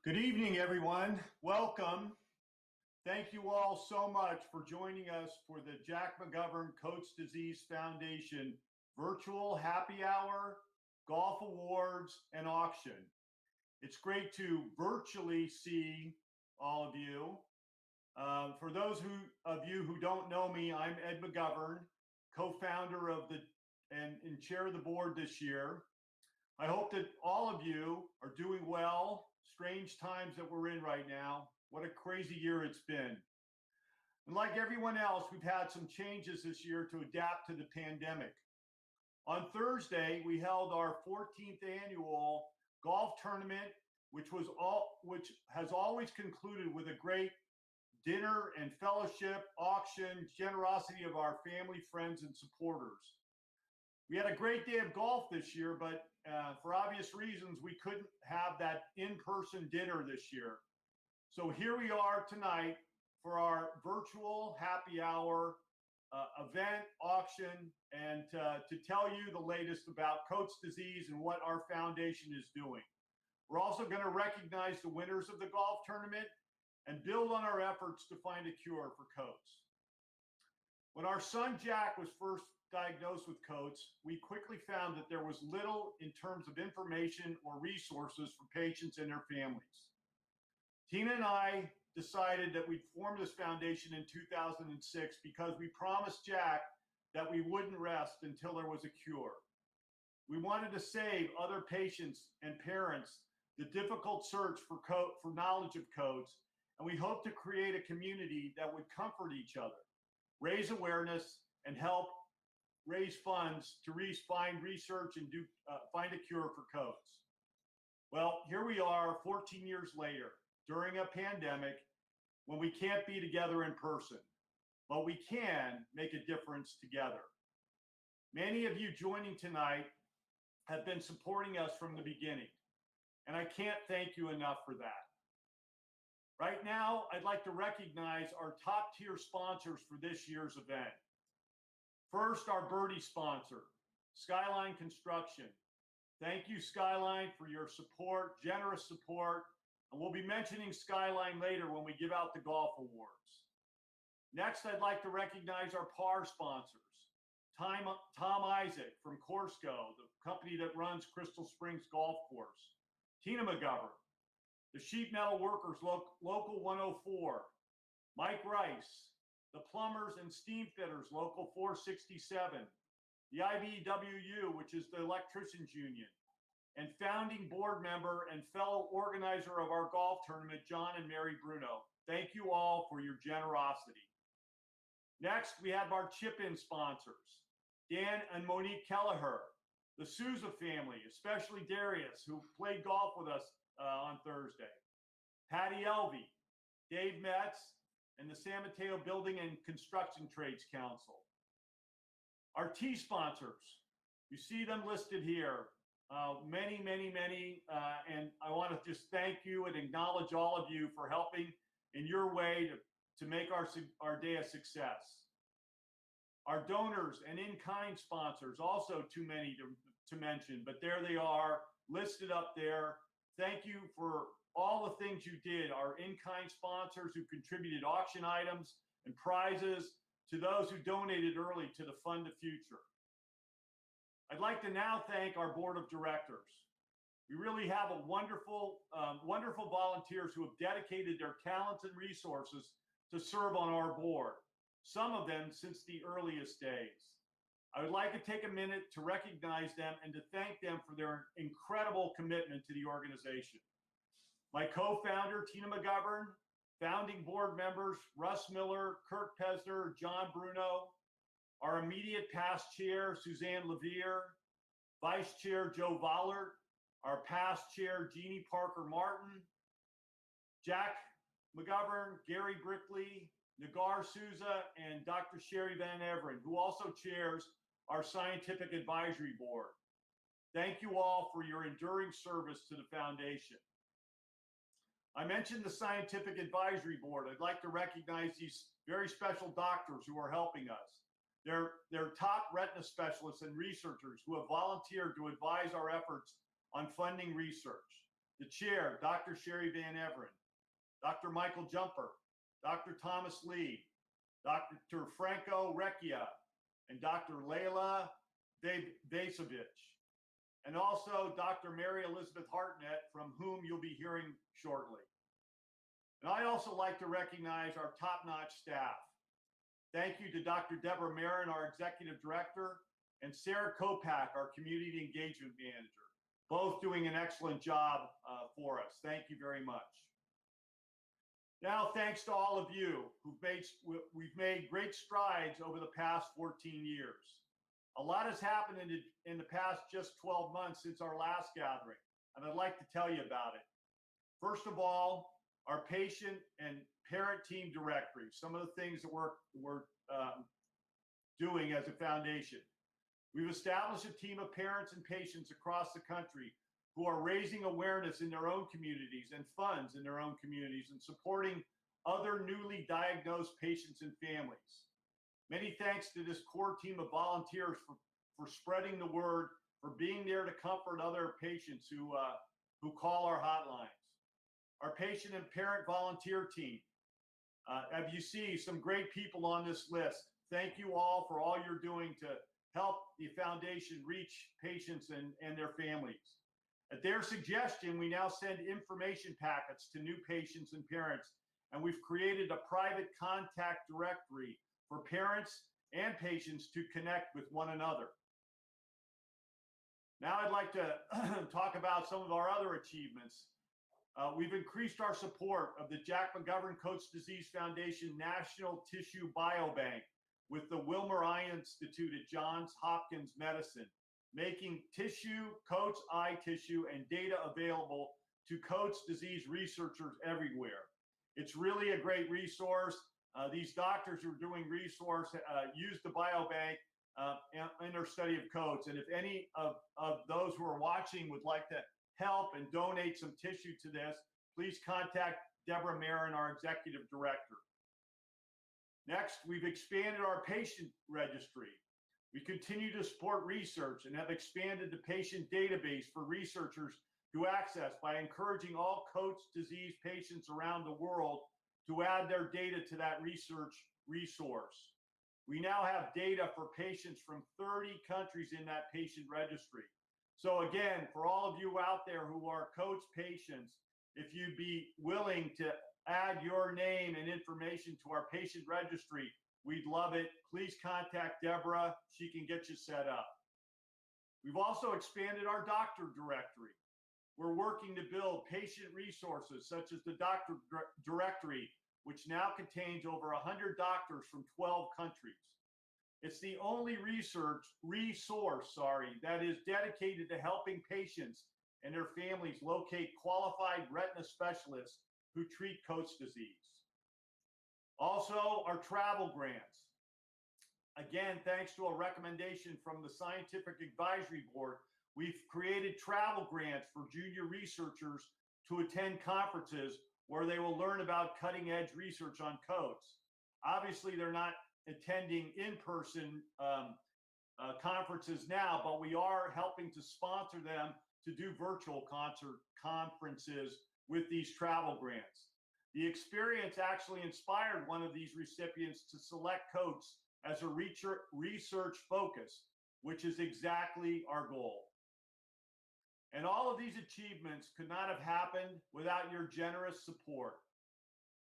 Good evening, everyone. Welcome. Thank you all so much for joining us for the Jack McGovern Coats Disease Foundation virtual happy hour, golf awards, and auction. It's great to virtually see all of you. For those of you who don't know me, I'm Ed McGovern, co-founder of and chair of the board this year. I hope that all of you are doing well. Strange times that we're in right now. What a crazy year it's been. And like everyone else, we've had some changes this year to adapt to the pandemic. On Thursday, we held our 14th annual golf tournament, which has always concluded with a great dinner and fellowship, auction, generosity of our family, friends, and supporters. We had a great day of golf this year, but for obvious reasons, we couldn't have that in-person dinner this year. So here we are tonight for our virtual happy hour event, auction, and to tell you the latest about Coats disease and what our foundation is doing. We're also going to recognize the winners of the golf tournament and build on our efforts to find a cure for Coats. When our son Jack was first diagnosed with Coats, we quickly found that there was little in terms of information or resources for patients and their families. Tina and I decided that we'd form this foundation in 2006 because we promised Jack that we wouldn't rest until there was a cure. We wanted to save other patients and parents the difficult search for knowledge of Coats, and we hoped to create a community that would comfort each other, raise awareness, and help raise funds to find research and find a cure for Coats. Well, here we are 14 years later during a pandemic when we can't be together in person, but we can make a difference together. Many of you joining tonight have been supporting us from the beginning, and I can't thank you enough for that. Right now, I'd like to recognize our top tier sponsors for this year's event. First, our Birdie sponsor, Skyline Construction. Thank you, Skyline, for your support, generous support, and we'll be mentioning Skyline later when we give out the golf awards. Next, I'd like to recognize our PAR sponsors, Tom Isaac from Corsco, the company that runs Crystal Springs Golf Course, Tina McGovern, the Sheet Metal Workers Local 104, Mike Rice, the Plumbers and Steam Fitters Local 467, the IBWU, which is the Electricians Union, and founding board member and fellow organizer of our golf tournament, John and Mary Bruno. Thank you all for your generosity. Next, we have our chip-in sponsors, Dan and Monique Kelleher, the Souza family, especially Darius, who played golf with us on Thursday, Patty Elvey, Dave Metz, and the San Mateo Building and Construction Trades Council. Our tea sponsors, you see them listed here. Many, and I want to just thank you and acknowledge all of you for helping in your way to make our day a success. Our donors and in-kind sponsors, also too many to mention, but there they are, listed up there. Thank you for all the things you did. Our in-kind sponsors who contributed auction items and prizes, to those who donated early to the Fund the Future. I'd like to now thank our board of directors. We really have a wonderful volunteers who have dedicated their talents and resources to serve on our board, some of them since the earliest days. I would like to take a minute to recognize them and to thank them for their incredible commitment to the organization. My co-founder, Tina McGovern, founding board members, Russ Miller, Kirk Pesner, John Bruno, our immediate past chair, Suzanne Levere, vice chair, Joe Vollert, our past chair, Jeannie Parker Martin, Jack McGovern, Gary Brickley, Nagar Souza, and Dr. Sherry Van Everen, who also chairs our scientific advisory board. Thank you all for your enduring service to the foundation. I mentioned the scientific advisory board. I'd like to recognize these very special doctors who are helping us. They're top retina specialists and researchers who have volunteered to advise our efforts on funding research. The chair, Dr. Sherry Van Everen, Dr. Michael Jumper, Dr. Thomas Lee, Dr. Franco Recchia, and Dr. Layla Vasovich, and also Dr. Mary Elizabeth Hartnett, from whom you'll be hearing shortly. And I also like to recognize our top-notch staff. Thank you to Dr. Deborah Marin, our Executive Director, and Sarah Kopak, our Community Engagement Manager, both doing an excellent job for us. Thank you very much. Now, thanks to all of you we've made great strides over the past 14 years. A lot has happened in the past just 12 months since our last gathering, and I'd like to tell you about it. First of all, our patient and parent team directory, some of the things that we're doing as a foundation. We've established a team of parents and patients across the country who are raising awareness in their own communities and funds in their own communities and supporting other newly diagnosed patients and families. Many thanks to this core team of volunteers for spreading the word, for being there to comfort other patients who call our hotlines. Our patient and parent volunteer team. As you see, some great people on this list. Thank you all for all you're doing to help the foundation reach patients and their families. At their suggestion, we now send information packets to new patients and parents, and we've created a private contact directory for parents and patients to connect with one another. Now I'd like to talk about some of our other achievements. We've increased our support of the Jack McGovern Coats Disease Foundation National Tissue Biobank with the Wilmer Eye Institute at Johns Hopkins Medicine, making tissue, Coats eye tissue, and data available to Coats disease researchers everywhere. It's really a great resource. These doctors who are doing resource use the biobank in their study of Coats. And if any of those who are watching would like to help and donate some tissue to this, please contact Deborah Marin, our Executive Director. Next, we've expanded our patient registry. We continue to support research and have expanded the patient database for researchers to access by encouraging all Coats disease patients around the world to add their data to that research resource. We now have data for patients from 30 countries in that patient registry. So again, for all of you out there who are Coats patients, if you'd be willing to add your name and information to our patient registry, we'd love it. Please contact Deborah. She can get you set up. We've also expanded our doctor directory. We're working to build patient resources such as the doctor directory, which now contains over 100 doctors from 12 countries. It's the only resource that is dedicated to helping patients and their families locate qualified retina specialists who treat Coats disease. Also, our travel grants. Again, thanks to a recommendation from the Scientific Advisory Board, we've created travel grants for junior researchers to attend conferences where they will learn about cutting-edge research on Coats. Obviously, they're not attending in-person conferences now, but we are helping to sponsor them to do virtual conferences with these travel grants. The experience actually inspired one of these recipients to select Coats as a research focus, which is exactly our goal. And all of these achievements could not have happened without your generous support.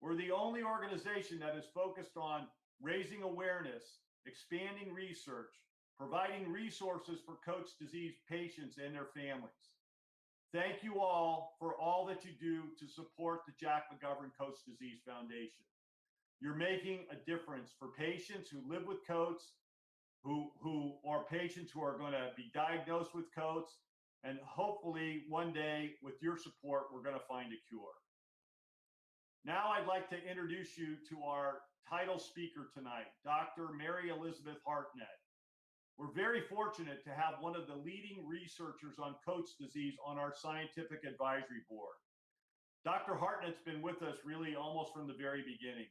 We're the only organization that is focused on raising awareness, expanding research, providing resources for Coats disease patients and their families. Thank you all for all that you do to support the Jack McGovern Coats Disease Foundation. You're making a difference for patients who live with Coats, who are patients who are going to be diagnosed with Coats, and hopefully one day, with your support, we're going to find a cure. Now I'd like to introduce you to our title speaker tonight, Dr. Mary Elizabeth Hartnett. We're very fortunate to have one of the leading researchers on Coats disease on our scientific advisory board. Dr. Hartnett's been with us really almost from the very beginning.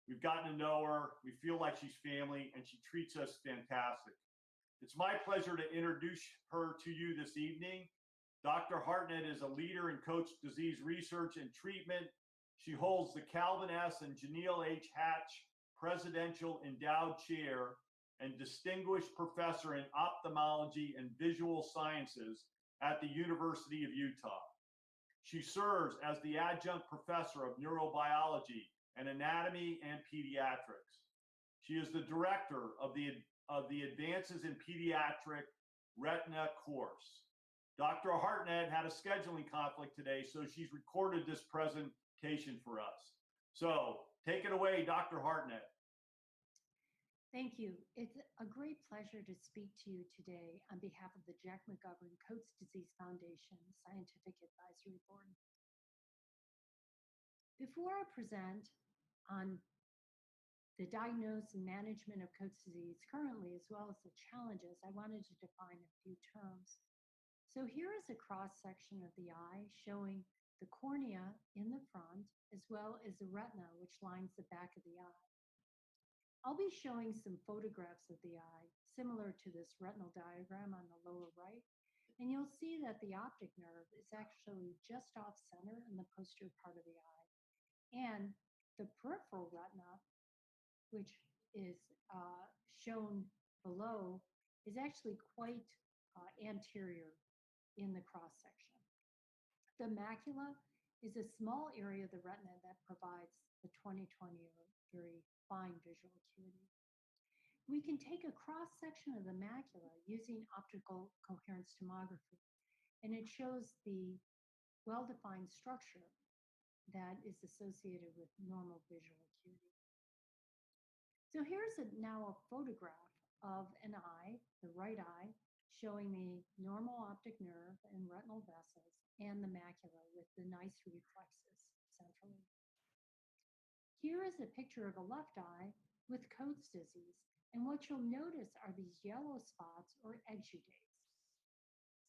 We've gotten to know her, we feel like she's family, and she treats us fantastic. It's my pleasure to introduce her to you this evening. Dr. Hartnett is a leader in Coats disease research and treatment. She holds the Calvin S. and Janelle H. Hatch Presidential Endowed Chair and Distinguished Professor in Ophthalmology and Visual Sciences at the University of Utah. She serves as the Adjunct Professor of Neurobiology and Anatomy and Pediatrics. She is the Director of the Advances in Pediatric Retina course. Dr. Hartnett had a scheduling conflict today, so she's recorded this presentation for us. So take it away, Dr. Hartnett. Thank you. It's a great pleasure to speak to you today on behalf of the Jack McGovern Coats Disease Foundation Scientific Advisory Board. Before I present on the diagnosis and management of Coats disease currently, as well as the challenges, I wanted to define a few terms. So here is a cross-section of the eye showing the cornea in the front, as well as the retina, which lines the back of the eye. I'll be showing some photographs of the eye, similar to this retinal diagram on the lower right, and you'll see that the optic nerve is actually just off center in the posterior part of the eye. And the peripheral retina, which is shown below, is actually quite anterior in the cross section. The macula is a small area of the retina that provides the 20/20 or very fine visual acuity. We can take a cross section of the macula using optical coherence tomography, and it shows the well-defined structure that is associated with normal visual acuity. So here's now a photograph of an eye, the right eye, showing the normal optic nerve and retinal vessels and the macula with the nice reflexes centrally. Here is a picture of a left eye with Coats disease, and what you'll notice are these yellow spots or exudates.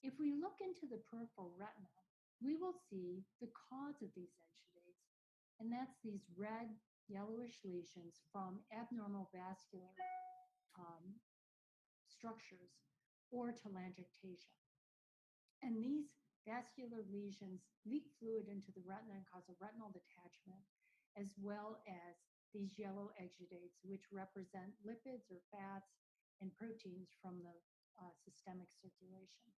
If we look into the peripheral retina, we will see the cause of these exudates, and that's these red, yellowish lesions from abnormal vascular structures or telangiectasia. And these vascular lesions leak fluid into the retina and cause a retinal detachment, as well as these yellow exudates, which represent lipids or fats and proteins from the systemic circulation.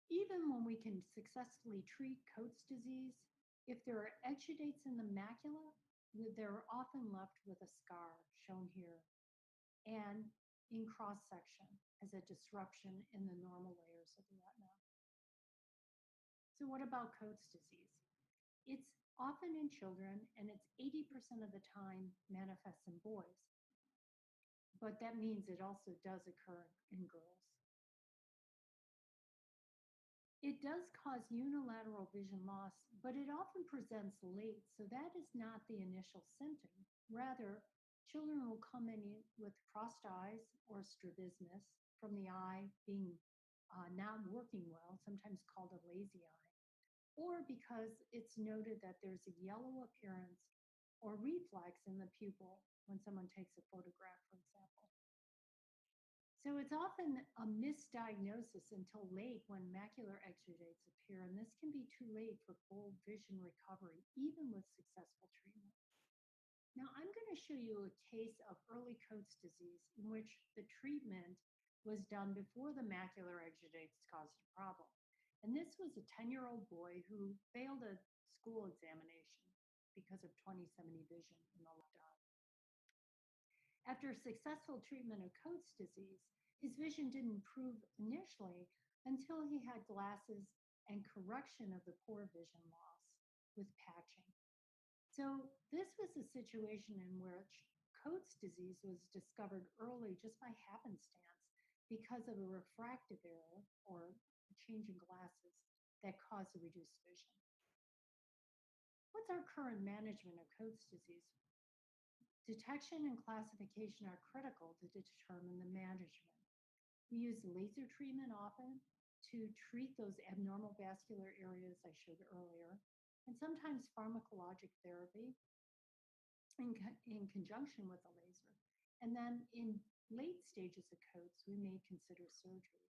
Even when we can successfully treat Coats disease, if there are exudates in the macula, they're often left with a scar shown here and in cross-section as a disruption in the normal layers of the retina. So what about Coats disease? It's often in children, and it's 80% of the time manifests in boys. But that means it also does occur in girls. It does cause unilateral vision loss, but it often presents late, so that is not the initial symptom. Rather, children will come in with crossed eyes or strabismus from the eye being not working well, sometimes called a lazy eye, or because it's noted that there's a yellow appearance or reflex in the pupil when someone takes a photograph, for example. So it's often a misdiagnosis until late when macular exudates appear, and this can be too late for full vision recovery, even with successful treatment. Now, I'm going to show you a case of early Coats disease in which the treatment was done before the macular exudates caused a problem. And this was a 10-year-old boy who failed a school examination because of 20/70 vision in the left eye. After successful treatment of Coats disease, his vision didn't improve initially until he had glasses and correction of the poor vision loss with patching. So this was a situation in which Coats disease was discovered early just by happenstance because of a refractive error or a change in glasses that caused a reduced vision. What's our current management of Coats disease? Detection and classification are critical to determine the management. We use laser treatment often to treat those abnormal vascular areas I showed earlier, and sometimes pharmacologic therapy in conjunction with a laser. And then in late stages of Coats, we may consider surgery.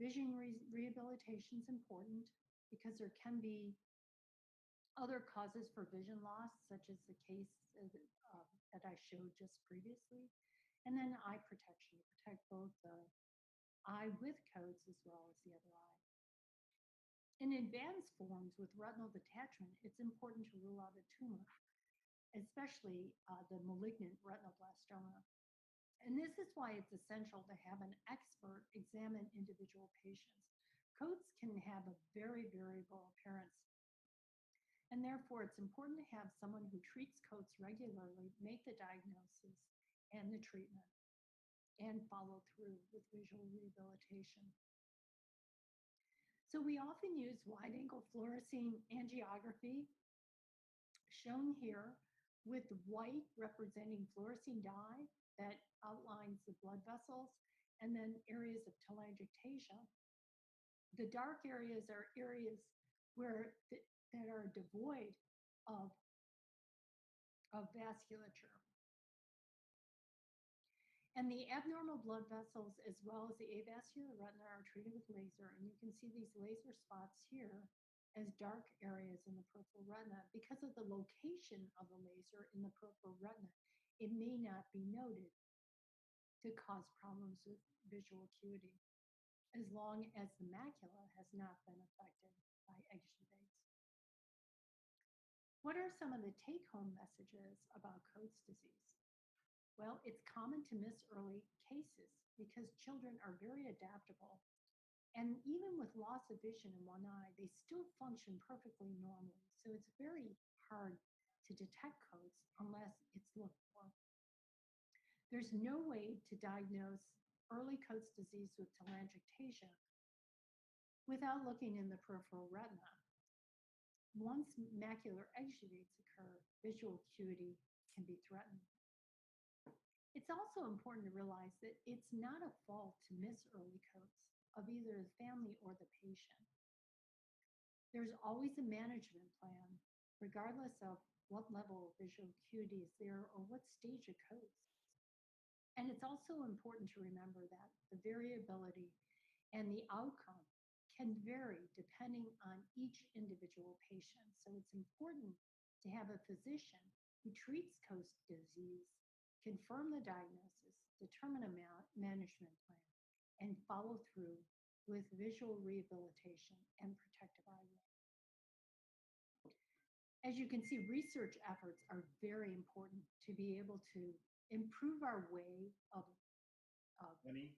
Vision rehabilitation is important because there can be other causes for vision loss, such as the case that I showed just previously. And then eye protection to protect both the eye with codes as well as the other eye. In advanced forms with retinal detachment, it's important to rule out a tumor, especially the malignant retinoblastoma. And this is why it's essential to have an expert examine individual patients. Codes can have a very variable appearance, and therefore it's important to have someone who treats codes regularly make the diagnosis and the treatment and follow through with visual rehabilitation. So we often use wide-angle fluorescein angiography, shown here with white representing fluorescein dye that outlines the blood vessels, and then areas of telangiectasia. The dark areas are areas that are devoid of vasculature. And the abnormal blood vessels, as well as the avascular retina, are treated with laser. And you can see these laser spots here as dark areas in the peripheral retina. Because of the location of the laser in the peripheral retina, it may not be noted to cause problems with visual acuity, as long as the macula has not been affected by exudates. What are some of the take-home messages about Coates disease? Well, it's common to miss early cases because children are very adaptable. And even with loss of vision in one eye, they still function perfectly normally. So it's very hard to detect Coates unless it's looked for. There's no way to diagnose early Coates disease with telangiectasia without looking in the peripheral retina. Once macular exudates occur, visual acuity can be threatened. It's also important to realize that it's not a fault to miss early Coates of either the family or the patient. There's always a management plan, regardless of what level of visual acuity is there or what stage of Coates. And it's also important to remember that the variability and the outcome can vary depending on each individual patient. So it's important to have a physician who treats Coates disease confirm the diagnosis, determine a management plan, and follow through with visual rehabilitation and protective eyewear. As you can see, research efforts are very important to be able to improve our way of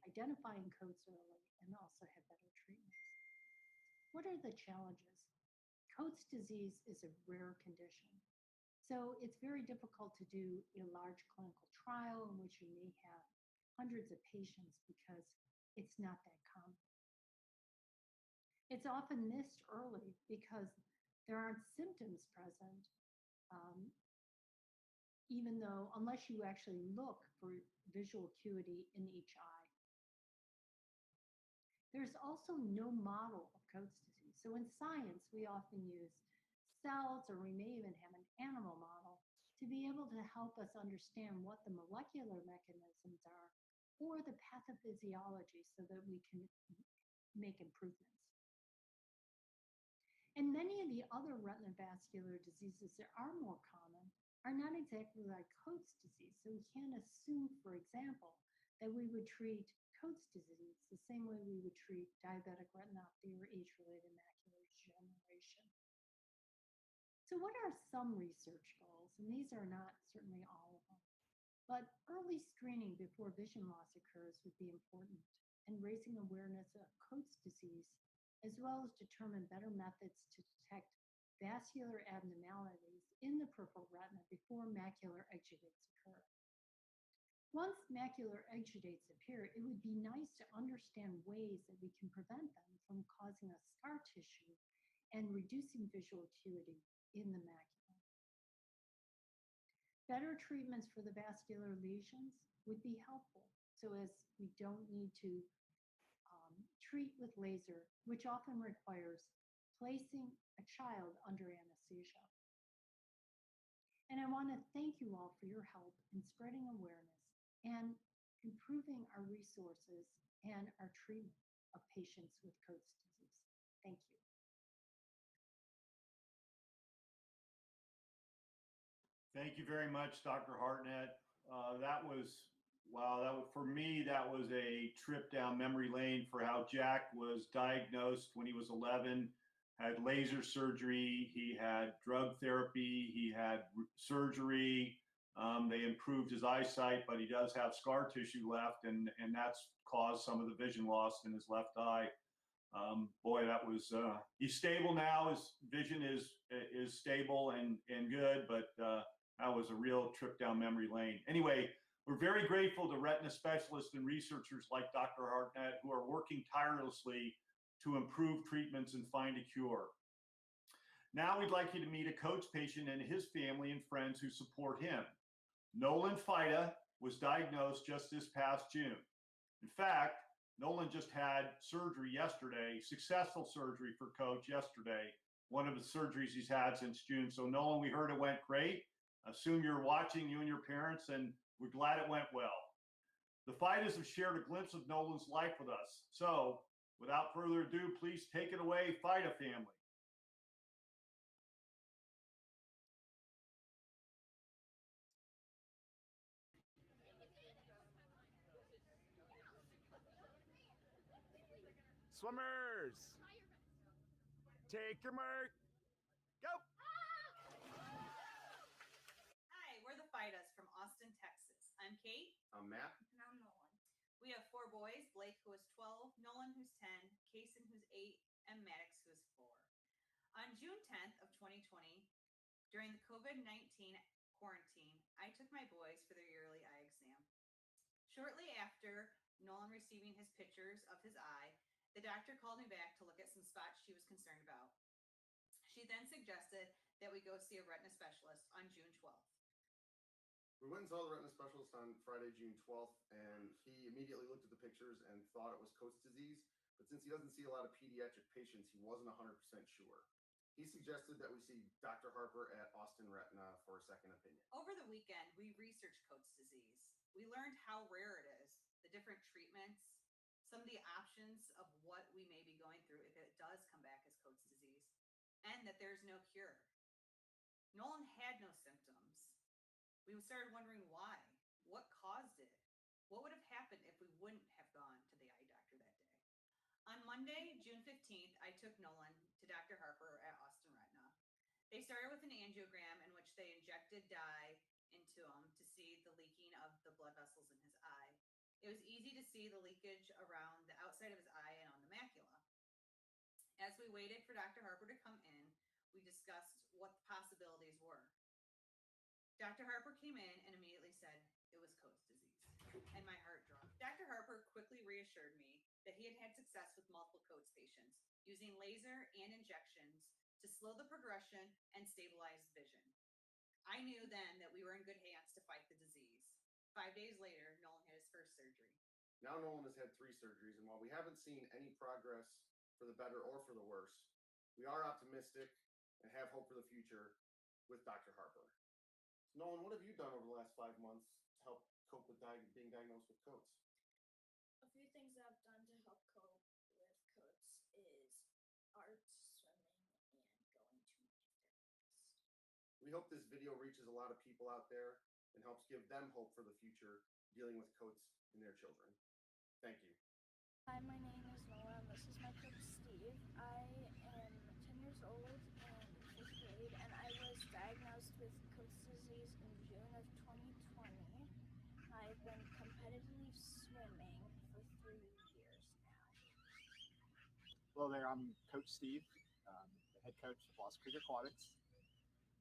identifying Coates early and also have better treatments. What are the challenges? Coates disease is a rare condition. So it's very difficult to do a large clinical trial in which you may have hundreds of patients because it's not that common. It's often missed early because there aren't symptoms present, even though, unless you actually look for visual acuity in each eye. There's also no model of Coates disease. So in science, we often use cells, or we may even have an animal model to be able to help us understand what the molecular mechanisms are or the pathophysiology so that we can make improvements. And many of the other retinovascular diseases that are more common are not exactly like Coates disease. So we can't assume, for example, that we would treat Coates disease the same way we would treat diabetic retinopathy or age-related macular degeneration. So what are some research goals? And these are not certainly all of them. But early screening before vision loss occurs would be important, and raising awareness of Coates disease, as well as determine better methods to detect vascular abnormalities in the peripheral retina before macular exudates occur. Once macular exudates appear, it would be nice to understand ways that we can prevent them from causing a scar tissue and reducing visual acuity in the macula. Better treatments for the vascular lesions would be helpful, so as we don't need to treat with laser, which often requires placing a child under anesthesia. And I want to thank you all for your help in spreading awareness and improving our resources and our treatment. of patients with Coates disease. Thank you. Thank you very much, Dr. Hartnett. That was, wow, for me, that was a trip down memory lane for how Jack was diagnosed when he was 11, had laser surgery, he had drug therapy, he had surgery. They improved his eyesight, but he does have scar tissue left, and that's caused some of the vision loss in his left eye. Boy, that was, he's stable now. His vision is stable and good, but that was a real trip down memory lane. Anyway, we're very grateful to retina specialists and researchers like Dr. Hartnett who are working tirelessly to improve treatments and find a cure. Now we'd like you to meet a Coates patient and his family and friends who support him. Nolan Fida was diagnosed just this past June. In fact, Nolan just had surgery yesterday, successful surgery for Coach yesterday, one of the surgeries he's had since June. So Nolan, we heard it went great. Assume you're watching, you and your parents, and we're glad it went well. The Fidas have shared a glimpse of Nolan's life with us. So without further ado, please take it away, Fida family. Swimmers, take your mark. Go. Hi, we're the Fidas from Austin, Texas. I'm Kate. I'm Matt. And I'm Nolan. We have 4 boys, Blake, who is 12, Nolan, who's 10, Kaysen, who's 8, and Maddox, who's 4. On June 10th of 2020, during the COVID-19 quarantine, I took my boys for their yearly eye exam. Shortly after Nolan receiving his pictures of his eye, the doctor called me back to look at some spots she was concerned about. She then suggested that we go see a retina specialist on June 12th. We went and saw the retina specialist on Friday, June 12th, and he immediately looked at the pictures and thought it was Coates disease. But since he doesn't see a lot of pediatric patients, he wasn't 100% sure. He suggested that we see Dr. Harper at Austin Retina for a second opinion. Over the weekend, we researched Coates disease. We learned how rare it is, the different treatments, some of the options of what we may be going through if it does come back as Coates disease, and that there's no cure. Nolan had no symptoms. We started wondering why. What caused it? What would have happened if we wouldn't have gone to the eye doctor that day? On Monday, June 15th, I took Nolan to Dr. Harper at Austin Retina. They started with an angiogram in which they injected dye into him to see the leaking of the blood vessels in his eye. It was easy to see the leakage around the outside of his eye and on the macula. As we waited for Dr. Harper to come in, we discussed what the possibilities were. Dr. Harper came in and immediately said it was Coates disease, and my heart dropped. Dr. Harper quickly reassured me that he had had success with multiple Coates patients using laser and injections to slow the progression and stabilize vision. I knew then that we were in good hands to fight the disease. 5 days later, Nolan had his first surgery. Now Nolan has had 3 surgeries, and while we haven't seen any progress for the better or for the worse, we are optimistic and have hope for the future with Dr. Harper. So Nolan, what have you done over the last 5 months to help cope with being diagnosed with Coates? A few things I've done to help cope with Coates is art, swimming, and going to my therapist. We hope this video reaches a lot of people out there and helps give them hope for the future dealing with Coates in their children. Thank you. Hi, my name is Noah, and this is my coach Steve. I am 10 years old and in 5th grade, and I was diagnosed with Coates disease in June of 2020. I've been competitively swimming for 3 years now. Hello there, I'm Coach Steve, the head coach of Lost Creek Aquatics.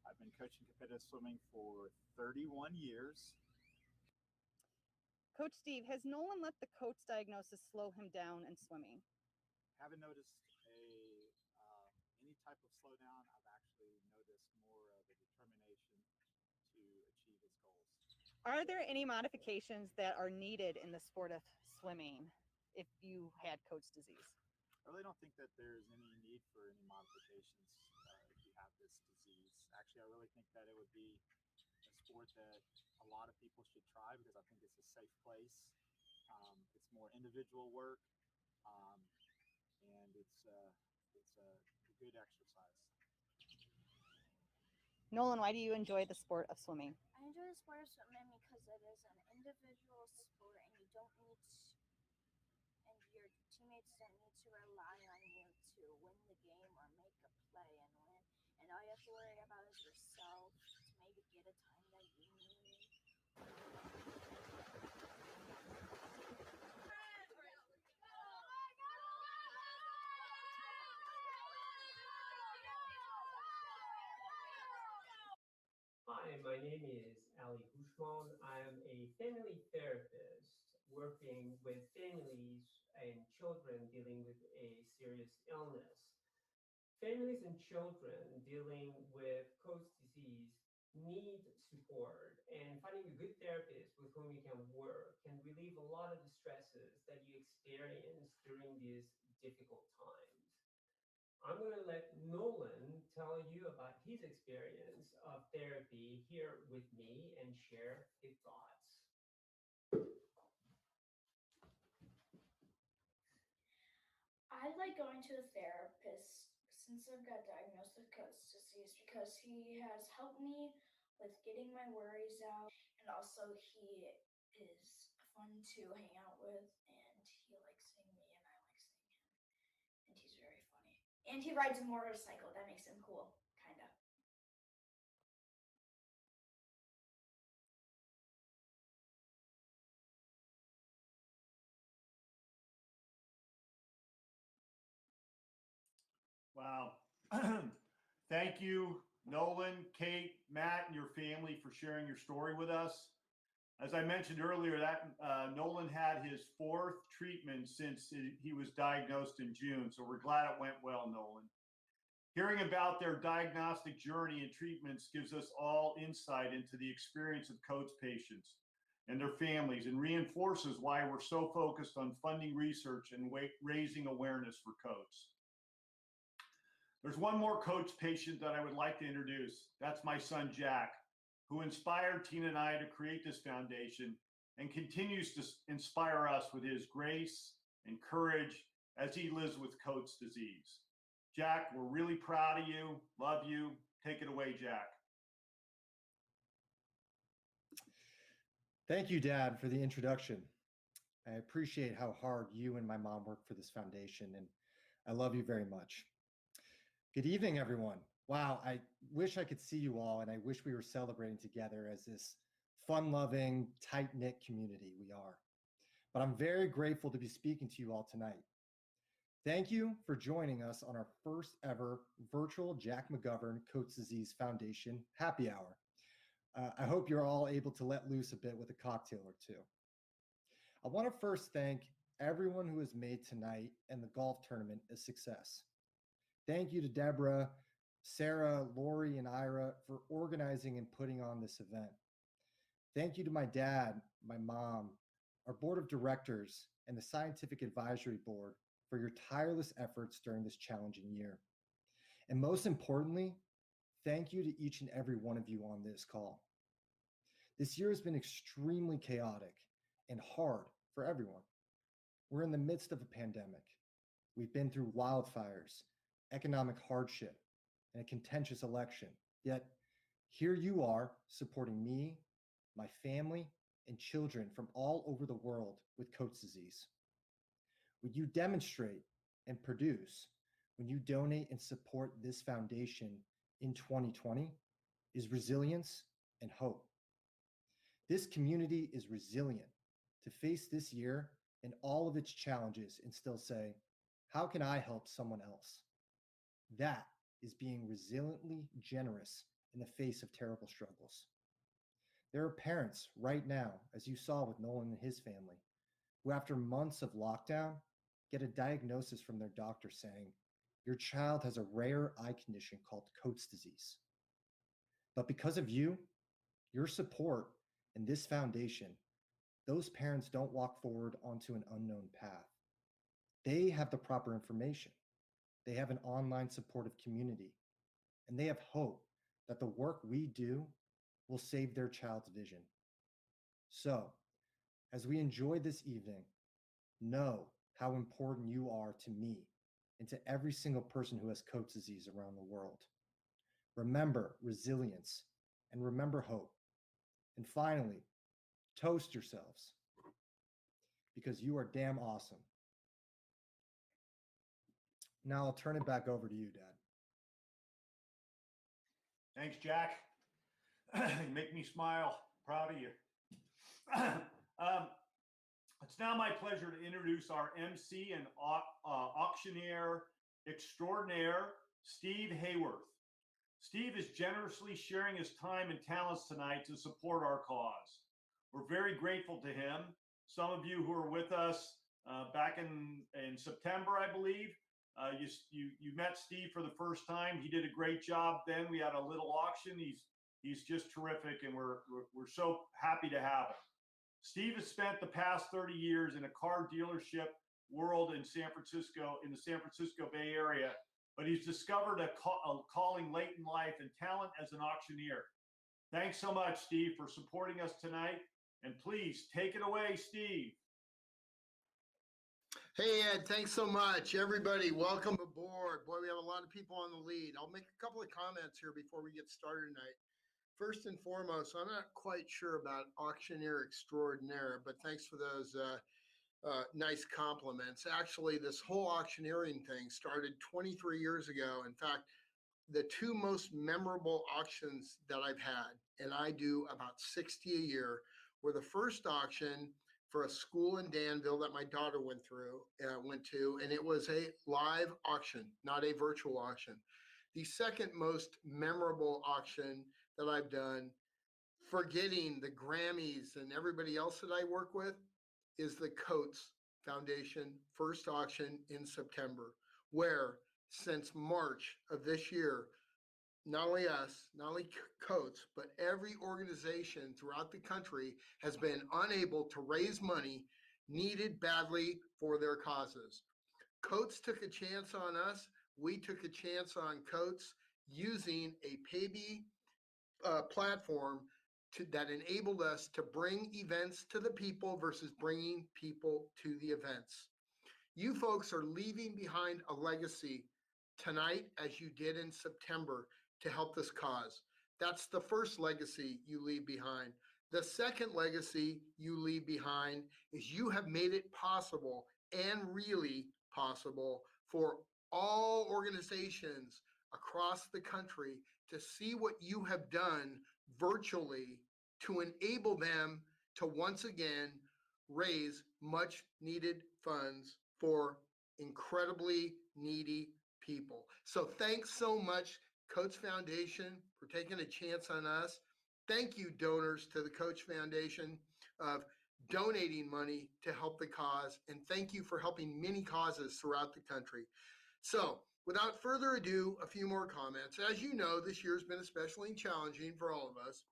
I've been coaching competitive swimming for 31 years. Coach Steve, has Nolan let the Coates diagnosis slow him down in swimming? Haven't noticed any type of slowdown. I've actually noticed more of a determination to achieve his goals. Are there any modifications that are needed in the sport of swimming if you had Coates disease? I really don't think that there's any need for any modifications if you have this disease. Actually, I really think that it would be a sport that a lot of people should try because I think it's a safe place. It's more individual work. it's a good exercise. Nolan, why do you enjoy the sport of swimming? I enjoy the sport of swimming because it is an individual sport and you don't need and your teammates don't need to rely on you to win the game or make a play and win. And all you have to worry about is yourself to maybe get a time that you need. Hi, my name is Ali Guzman. I'm a family therapist working with families and children dealing with a serious illness. Families and children dealing with Coats disease need support, and finding a good therapist with whom you can work can relieve a lot of the stresses that you experience during these difficult times. I'm going to let Nolan tell you about his experience of therapy here with me and share his thoughts. I like going to a therapist since I've got diagnosed with Coats disease because he has helped me with getting my worries out, and also he is fun to hang out with, and he likes seeing me, and I like seeing him, and he's very funny. And he rides a motorcycle. That makes him cool, kind of. Wow. Thank you, Nolan, Kate, Matt, and your family for sharing your story with us. As I mentioned earlier, that Nolan had his fourth treatment since he was diagnosed in June. So we're glad it went well, Nolan. Hearing about their diagnostic journey and treatments gives us all insight into the experience of Coats patients and their families and reinforces why we're so focused on funding research and raising awareness for Coats. There's one more Coats patient that I would like to introduce. That's my son, Jack, who inspired Tina and I to create this foundation and continues to inspire us with his grace and courage as he lives with Coats disease. Jack, we're really proud of you, love you. Take it away, Jack. Thank you, Dad, for the introduction. I appreciate how hard you and my mom work for this foundation, and I love you very much. Good evening, everyone. Wow, I wish I could see you all, and I wish we were celebrating together as this fun-loving, tight-knit community we are. But I'm very grateful to be speaking to you all tonight. Thank you for joining us on our first ever virtual Jack McGovern Coats Disease Foundation happy hour. I hope you're all able to let loose a bit with a cocktail or two. I want to first thank everyone who has made tonight and the golf tournament a success. Thank you to Deborah, Sarah, Lori, and Ira for organizing and putting on this event. Thank you to my dad, my mom, our board of directors, and the scientific advisory board for your tireless efforts during this challenging year. And most importantly, thank you to each and every one of you on this call. This year has been extremely chaotic and hard for everyone. We're in the midst of a pandemic. We've been through wildfires, economic hardship, and a contentious election. Yet here you are supporting me, my family, and children from all over the world with Coats disease. What you demonstrate and produce when you donate and support this foundation in 2020 is resilience and hope. This community is resilient to face this year and all of its challenges and still say, how can I help someone else? That is being resiliently generous in the face of terrible struggles. There are parents right now, as you saw with Nolan and his family, who after months of lockdown get a diagnosis from their doctor saying, your child has a rare eye condition called Coats disease. But because of you, your support, and this foundation, those parents don't walk forward onto an unknown path. They have the proper information. They have an online supportive community, and they have hope that the work we do will save their child's vision. So, as we enjoy this evening, know how important you are to me and to every single person who has Coats disease around the world. Remember resilience and remember hope. And finally, toast yourselves because you are damn awesome. Now I'll turn it back over to you, Dad. Thanks, Jack. You make me smile. Proud of you. It's now my pleasure to introduce our MC and auctioneer extraordinaire, Steve Hayworth. Steve is generously sharing his time and talents tonight to support our cause. We're very grateful to him. Some of you who are with us back in September, I believe, you met Steve for the first time. He did a great job then. We had a little auction. He's just terrific, and we're so happy to have him. Steve has spent the past 30 years in a car dealership world in San Francisco, in the San Francisco Bay Area, but he's discovered a calling late in life and talent as an auctioneer. Thanks so much, Steve, for supporting us tonight. And please take it away, Steve. Hey, Ed, thanks so much. Everybody, welcome aboard. Boy, we have a lot of people on the lead. I'll make a couple of comments here before we get started tonight. First and foremost, I'm not quite sure about auctioneer extraordinaire, but thanks for those nice compliments. Actually, this whole auctioneering thing started 23 years ago. In fact, the two most memorable auctions that I've had, and I do about 60 a year, were the first auction for a school in Danville that my daughter went to, and it was a live auction, not a virtual auction. The second most memorable auction that I've done, forgetting the Grammys and everybody else that I work with, is the Coats Foundation first auction in September, where since March of this year, not only us, not only Coats, but every organization throughout the country has been unable to raise money needed badly for their causes. Coats took a chance on us. We took a chance on Coats using a payee platform that enabled us to bring events to the people versus bringing people to the events. You folks are leaving behind a legacy tonight, as you did in September, to help this cause. That's the first legacy you leave behind. The second legacy you leave behind is you have made it possible, and really possible, for all organizations across the country to see what you have done virtually to enable them to once again raise much needed funds for incredibly needy people. So thanks so much, Coach Foundation, for taking a chance on us. Thank you, donors to the Coach Foundation, of donating money to help the cause. And thank you for helping many causes throughout the country. So without further ado, a few more comments. As you know, this year's been especially challenging for all of us.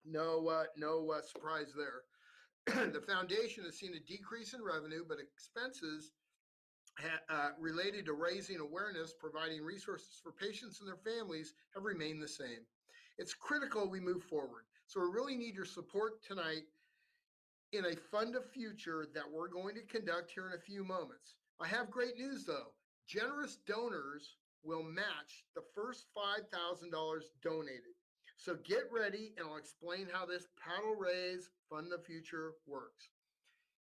No surprise there. The foundation has seen a decrease in revenue, but expenses related to raising awareness, providing resources for patients and their families have remained the same. It's critical we move forward. So we really need your support tonight in a fund of future that we're going to conduct here in a few moments. I have great news though. Generous donors will match the first $5,000 donated. So get ready and I'll explain how this paddle raise fund the future works.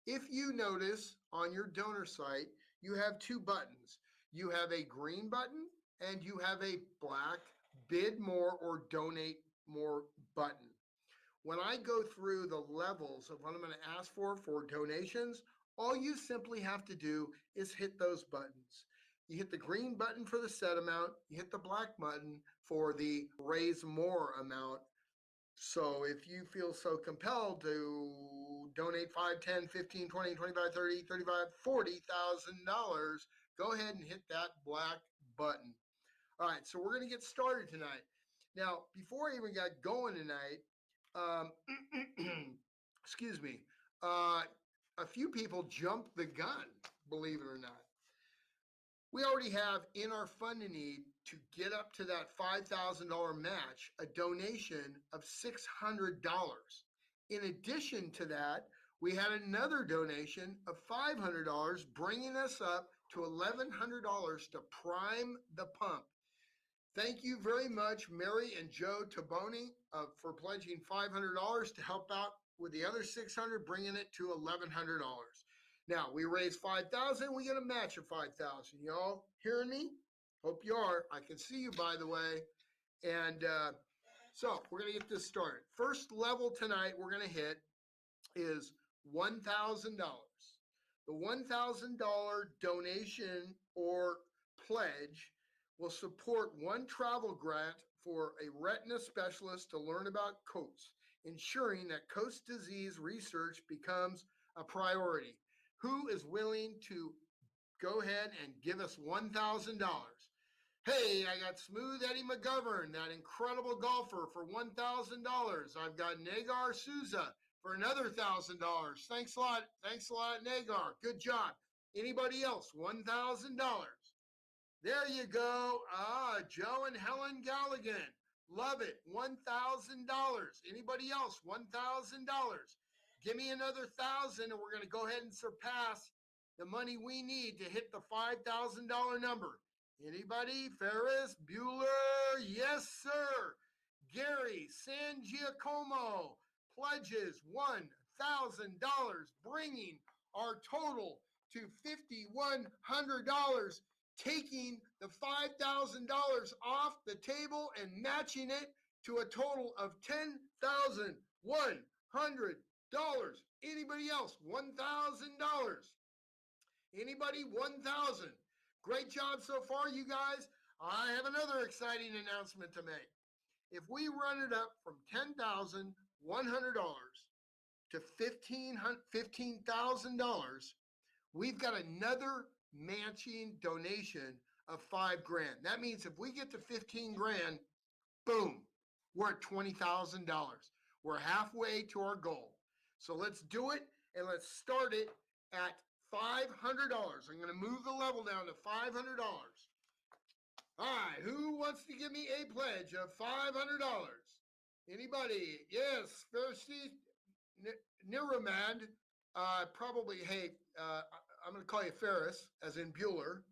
If you notice on your donor site, you have two buttons. You have a green button and you have a black bid more or donate more button. When I go through the levels of what I'm going to ask for donations, all you simply have to do is hit those buttons. You hit the green button for the set amount, you hit the black button for the raise more amount. So if you feel so compelled to donate 5, 10, 15, 20, 25, 30, 35, $40,000, go ahead and hit that black button. All right, so we're going to get started tonight. Now, before I even got going tonight, excuse me, a few people jumped the gun, believe it or not. We already have in our funding need to get up to that $5,000 match, a donation of $600. In addition to that, we had another donation of $500, bringing us up to $1,100 to prime the pump. Thank you very much, Mary and Joe Taboni, for pledging $500 to help out with the other $600, bringing it to $1,100. Now, we raised $5,000. We get a match of $5,000. Y'all hearing me? Hope you are. I can see you, by the way. And so we're going to get this started. First level tonight we're going to hit is $1,000. The $1,000 donation or pledge will support one travel grant for a retina specialist to learn about Coats, ensuring that Coats disease research becomes a priority. Who is willing to go ahead and give us $1,000? Hey, I got Smooth Eddie McGovern, that incredible golfer, for $1,000. I've got Nagar Souza for another $1,000. Thanks a lot. Thanks a lot, Nagar. Good job. Anybody else? $1,000. There you go. Joe and Helen Galligan. Love it. $1,000. Anybody else? $1,000. Give me another 1,000 and we're going to go ahead and surpass the money we need to hit the $5,000 number. Anybody? Ferris? Bueller? Yes, sir. Gary San Giacomo pledges $1,000, bringing our total to $5,100, taking the $5,000 off the table and matching it to a total of $10,100. Anybody else? $1,000. Anybody? 1,000. Great job so far, you guys. I have another exciting announcement to make. If we run it up from $10,100 to $15,000, we've got another matching donation of $5,000. That means if we get to 15 grand, boom, we're at $20,000. We're halfway to our goal. So let's do it, and let's start it at $500. I'm going to move the level down to $500. All right, who wants to give me a pledge of $500? Anybody? Yes, Fersi Niramad. Probably, hey, I'm going to call you Ferris, as in Bueller,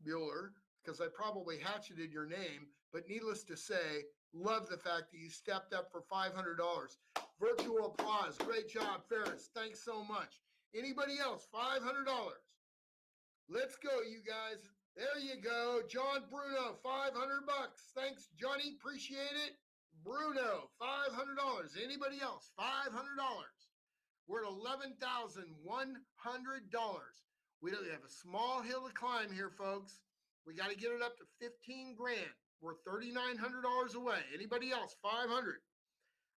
because I probably hatcheted your name. But needless to say, love the fact that you stepped up for $500. Virtual applause. Great job, Ferris. Thanks so much. Anybody else? $500. Let's go, you guys. There you go. John Bruno, $500. Thanks, Johnny. Appreciate it. Bruno, $500. Anybody else? $500. We're at $11,100. We have a small hill to climb here, folks. We got to get it up to 15 grand. We're $3,900 away. Anybody else? 500.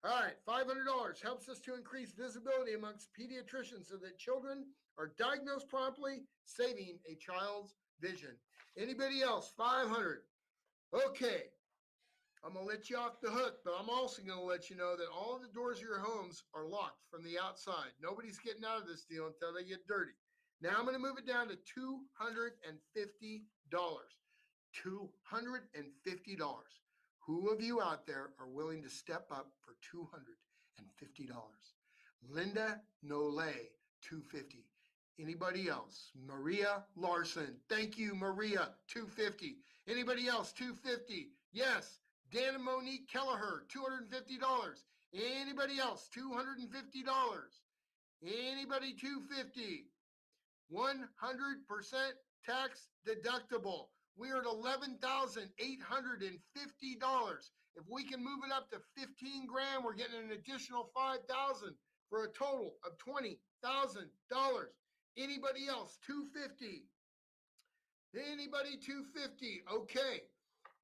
All right, $500 helps us to increase visibility amongst pediatricians so that children are diagnosed promptly, saving a child's vision. Anybody else? 500. Okay, I'm going to let you off the hook, but I'm also going to let you know that all of the doors of your homes are locked from the outside. Nobody's getting out of this deal until they get dirty. Now I'm going to move it down to $250. $250. Who of you out there are willing to step up for $250? Linda Nole, $250. Anybody else? Maria Larson. Thank you, Maria, $250. Anybody else? $250. Yes. Dan and Monique Kelleher, $250. Anybody else? $250. Anybody? $250. 100% tax deductible. We're at $11,850. If we can move it up to 15 grand, we're getting an additional 5,000 for a total of $20,000. Anybody else? 250. Anybody? 250. Okay.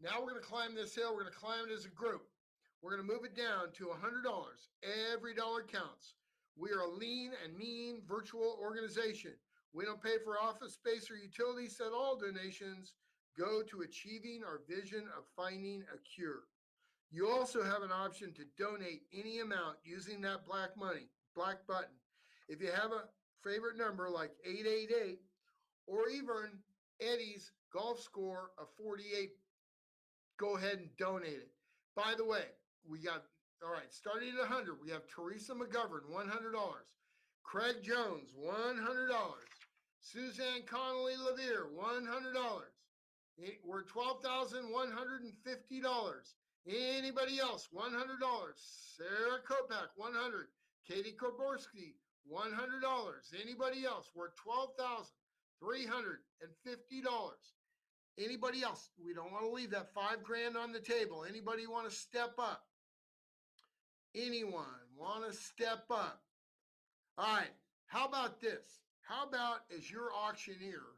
Now we're going to climb this hill. We're going to climb it as a group. We're going to move it down to $100. Every dollar counts. We are a lean and mean virtual organization. We don't pay for office space or utilities, so all donations go to achieving our vision of finding a cure. You also have an option to donate any amount using that black button. If you have a favorite number like 888 or even Eddie's golf score of 48, go ahead and donate it. By the way, we got, all right, starting at 100, we have Teresa McGovern, $100. Craig Jones, $100. Suzanne Connolly Levere, $100. We're $12,150. Anybody else? $100. Sarah Kopak, $100. Katie Koborski, $100. Anybody else? We're $12,350. Anybody else? We don't want to leave that $5,000 on the table. Anybody want to step up? Anyone want to step up? All right. How about this? How about as your auctioneer,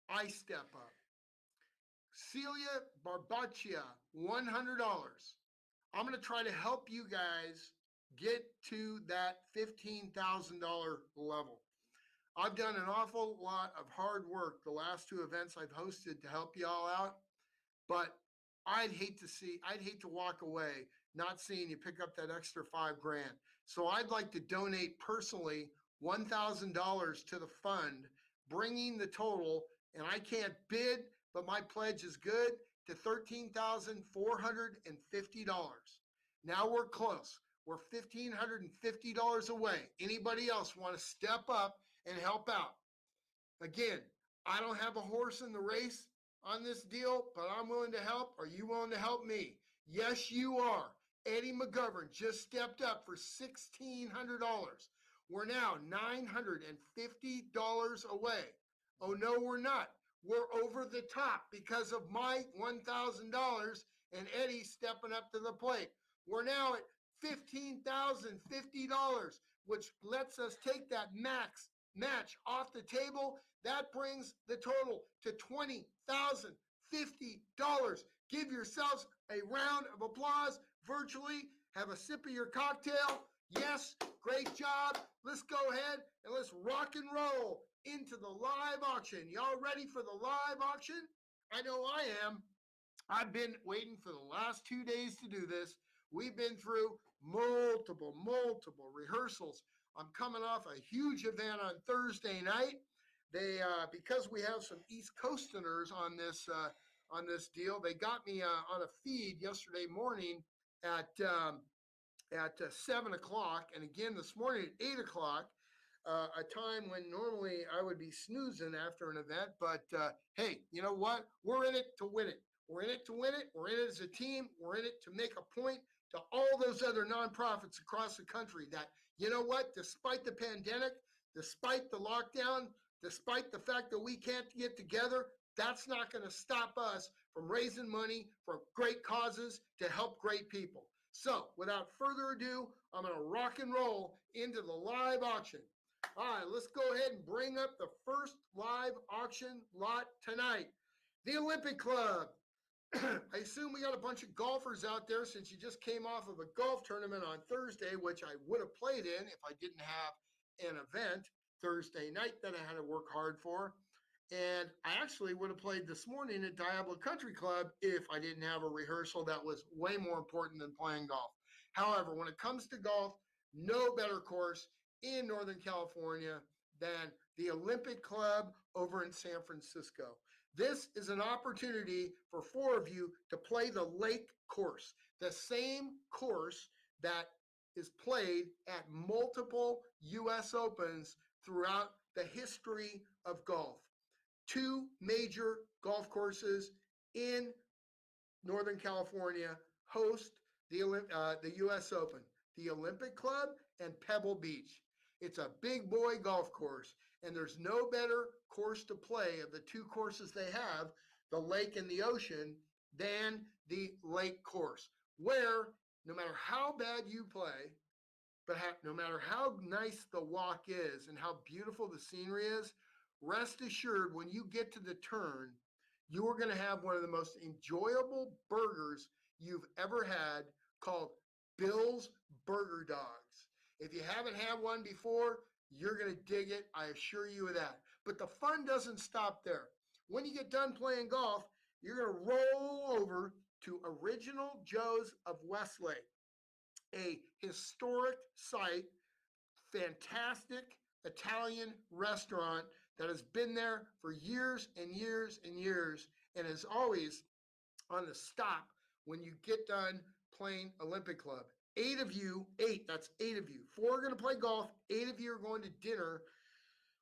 I step up? Celia Barbaccia, $100. I'm going to try to help you guys get to that $15,000 level. I've done an awful lot of hard work the last two events I've hosted to help you all out, but I'd hate to walk away not seeing you pick up that extra $5,000. So I'd like to donate personally $1,000 to the fund, bringing the total, and I can't bid, but my pledge is good, to $13,450. Now we're close. We're $1,550 away. Anybody else want to step up and help out? Again, I don't have a horse in the race on this deal, but I'm willing to help. Are you willing to help me? Yes, you are. Eddie McGovern just stepped up for $1,600. We're now $950 away. Oh, no, we're not. We're over the top because of my $1,000 and Eddie stepping up to the plate. We're now at $15,050, which lets us take that match off the table. That brings the total to $20,050. Give yourselves a round of applause virtually. Have a sip of your cocktail. Yes, great job. Let's go ahead and let's rock and roll into the live auction. Y'all ready for the live auction? I know I am. I've been waiting for the last 2 days to do this. We've been through multiple rehearsals. I'm coming off a huge event on Thursday night. Because we have some East Coasterners on this deal, they got me on a feed yesterday morning at 7 o'clock, and again this morning at 8 o'clock, a time when normally I would be snoozing after an event. But hey, you know what? We're in it to win it. We're in it to win it. We're in it as a team. We're in it to make a point to all those other nonprofits across the country that, you know what, despite the pandemic, despite the lockdown, despite the fact that we can't get together, that's not going to stop us from raising money for great causes to help great people. So without further ado, I'm going to rock and roll into the live auction. All right, let's go ahead and bring up the first live auction lot tonight. The Olympic Club. I assume we got a bunch of golfers out there since you just came off of a golf tournament on Thursday, which I would have played in if I didn't have an event Thursday night that I had to work hard for. And I actually would have played this morning at Diablo Country Club if I didn't have a rehearsal that was way more important than playing golf. However, when it comes to golf, no better course in Northern California than the Olympic Club over in San Francisco. This is an opportunity for 4 of you to play the lake course, the same course that is played at multiple U.S. Opens throughout the history of golf. 2 major golf courses in Northern California host the U.S. Open, the Olympic Club and Pebble Beach. It's a big boy golf course, and there's no better course to play of the 2 courses they have, the lake and the ocean, than the lake course, where no matter how bad you play, but no matter how nice the walk is and how beautiful the scenery is, rest assured when you get to the turn, you are going to have one of the most enjoyable burgers you've ever had called Bill's Burger Dogs. If you haven't had one before, you're going to dig it. I assure you of that. But the fun doesn't stop there. When you get done playing golf, you're going to roll over to Original Joe's of Westlake, a historic site, fantastic Italian restaurant that has been there for years and years and years and is always on the stop when you get done playing Olympic Club. 8 of you, 8, that's 8 of you. 4 are going to play golf, 8 of you are going to dinner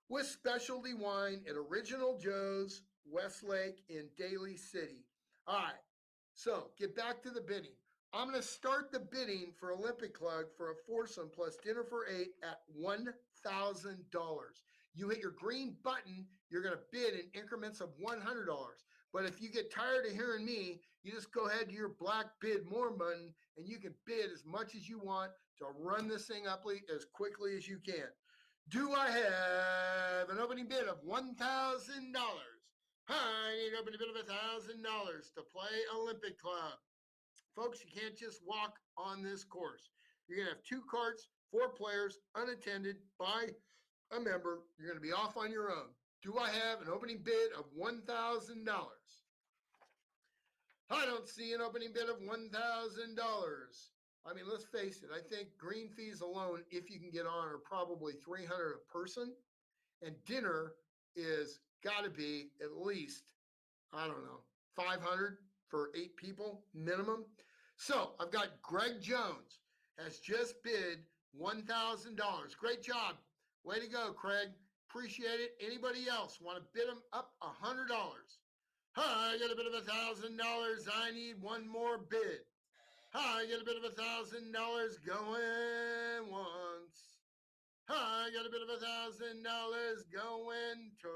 with specialty wine at Original Joe's Westlake in Daly City. All right, so get back to the bidding. I'm going to start the bidding for Olympic Club for a foursome plus dinner for 8 at $1,000. You hit your green button, you're going to bid in increments of $100. But if you get tired of hearing me, you just go ahead to your black bid more button and you can bid as much as you want to run this thing up as quickly as you can. Do I have an opening bid of $1,000? I need an opening bid of $1,000 to play Olympic Club. Folks, you can't just walk on this course. You're going to have 2 carts, 4 players, unattended by a member. You're going to be off on your own. Do I have an opening bid of $1,000? I don't see an opening bid of $1,000. I mean, let's face it. I think green fees alone, if you can get on, are probably $300 a person. And dinner is got to be at least, I don't know, $500 for 8 people minimum. So I've got Greg Jones has just bid $1,000. Great job. Way to go, Craig. Appreciate it. Anybody else want to bid him up $100? I got a bid of $1,000. I need one more bid. I got a bid of $1,000 going once. I got a bid of $1,000 going twice.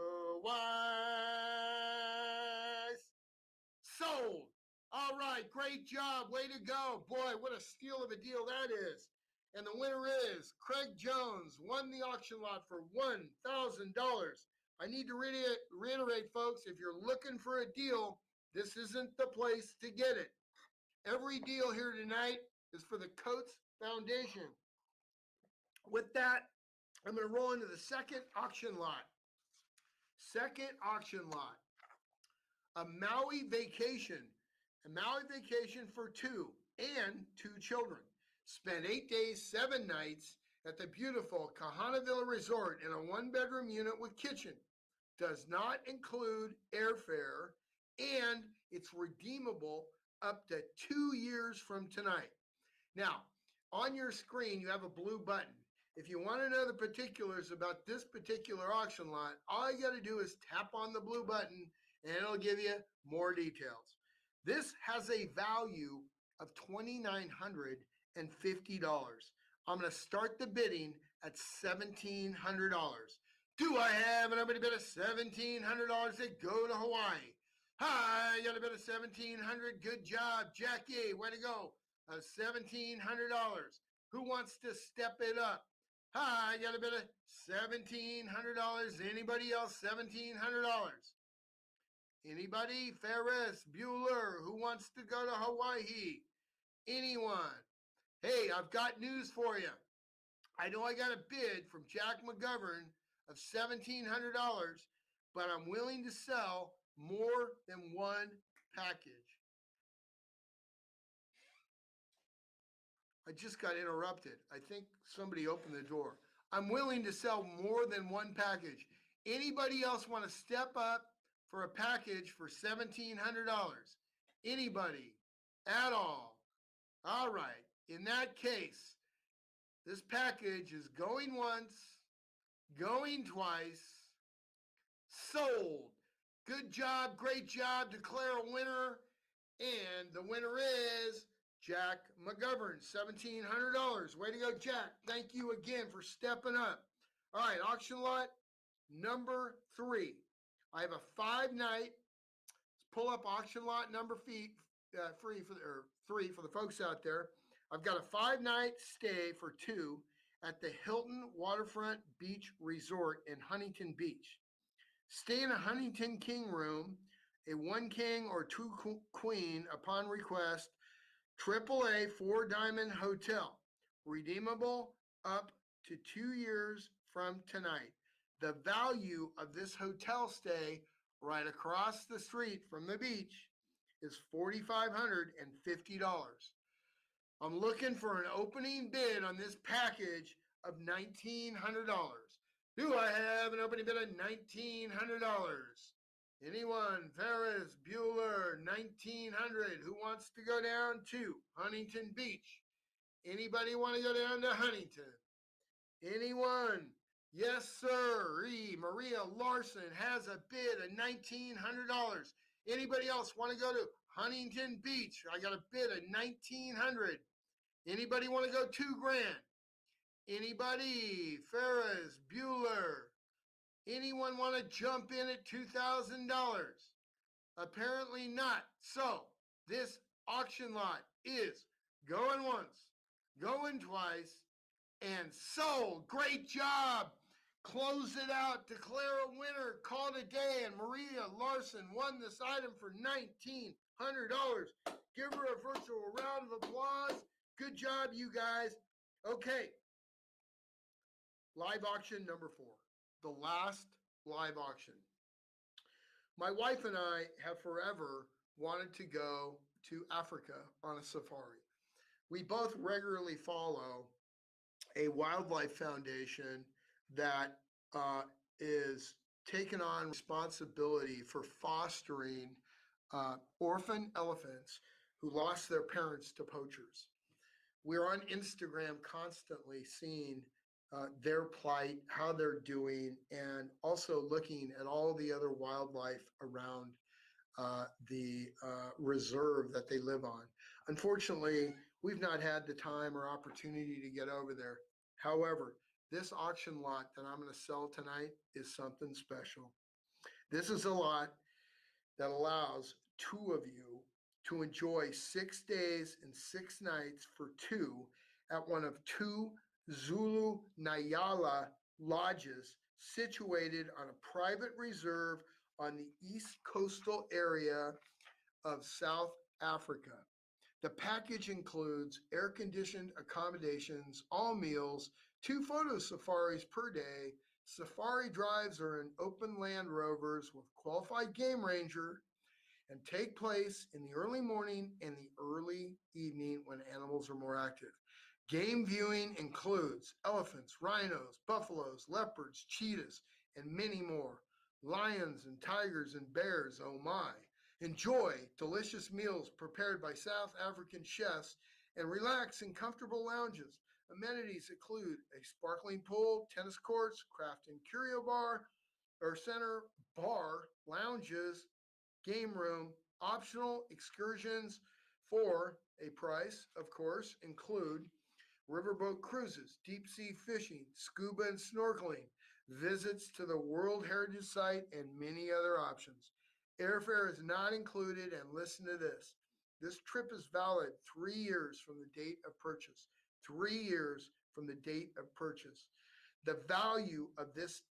Sold. All right, great job. Way to go. Boy, what a steal of a deal that is. And the winner is Craig Jones, won the auction lot for $1,000. I need to reiterate, folks, if you're looking for a deal, this isn't the place to get it. Every deal here tonight is for the Coates Foundation. With that, I'm going to roll into the second auction lot. Second auction lot. A Maui vacation. A Maui vacation for 2 and 2 children. Spend 8 days, 7 nights at the beautiful Kahana Villa Resort in a 1-bedroom unit with kitchen. Does not include airfare, and it's redeemable up to 2 years from tonight. Now, on your screen, you have a blue button. If you want to know the particulars about this particular auction lot, all you got to do is tap on the blue button, and it'll give you more details. This has a value of $2,950. I'm going to start the bidding at $1,700. Do I have an opening bid of $1,700 to go to Hawaii? Hi, I got a bid of $1,700. Good job, Jackie. Way to go. $1,700. Who wants to step it up? Hi, I got a bid of $1,700. Anybody else? $1,700. Anybody? Ferris, Bueller, who wants to go to Hawaii? Anyone? Hey, I've got news for you. I know I got a bid from Jack McGovern of $1,700, but I'm willing to sell more than one package. I just got interrupted. I think somebody opened the door. I'm willing to sell more than one package. Anybody else want to step up for a package for $1,700? Anybody at all? All right. In that case, this package is going once, going twice, sold. Good job, great job. Declare a winner. And the winner is Jack McGovern, $1,700. Way to go, Jack. Thank you again for stepping up. All right, auction lot number 3. I have a 5-night, pull up auction lot number 3 for the folks out there. I've got a 5-night stay for 2 at the Hilton Waterfront Beach Resort in Huntington Beach. Stay in a Huntington King room, a 1 king or 2 queen upon request, AAA 4-diamond hotel, redeemable up to 2 years from tonight. The value of this hotel stay right across the street from the beach is $4,550. I'm looking for an opening bid on this package of $1,900. Do I have an opening bid of $1,900? Anyone? Ferris, Bueller, $1,900. Who wants to go down to Huntington Beach? Anybody want to go down to Huntington? Anyone? Yes, sir. Maria Larson has a bid of $1,900. Anybody else want to go to Huntington Beach? I got a bid of $1,900. Anybody want to go $2,000? Anybody? Ferris, Bueller. Anyone want to jump in at $2,000? Apparently not. So this auction lot is going once, going twice, and sold. Great job. Close it out. Declare a winner. Call it a day. And Maria Larson won this item for $1,900. Give her a virtual round of applause. Good job, you guys. Okay. Live auction number 4. The last live auction. My wife and I have forever wanted to go to Africa on a safari. We both regularly follow a wildlife foundation that is taken on responsibility for fostering orphan elephants who lost their parents to poachers. We're on Instagram constantly seeing their plight, how they're doing, and also looking at all the other wildlife around the reserve that they live on. Unfortunately, we've not had the time or opportunity to get over there. However, this auction lot that I'm going to sell tonight is something special. This is a lot that allows 2 of you to enjoy 6 days and 6 nights for 2 at one of 2 Zulu Nyala lodges situated on a private reserve on the east coastal area of South Africa. The package includes air-conditioned accommodations, all meals, 2 photo safaris per day. Safari drives are in open Land Rovers with qualified game ranger and take place in the early morning and the early evening when animals are more active. Game viewing includes elephants, rhinos, buffaloes, leopards, cheetahs, and many more. Lions and tigers and bears, oh my. Enjoy delicious meals prepared by South African chefs and relax in comfortable lounges. Amenities include a sparkling pool, tennis courts, craft and curio bar, or center bar, lounges, game room. Optional excursions for a price, of course, include riverboat cruises, deep sea fishing, scuba and snorkeling, visits to the World Heritage Site, and many other options. Airfare is not included, and listen to this. This trip is valid 3 years from the date of purchase. 3 years from the date of purchase. The value of this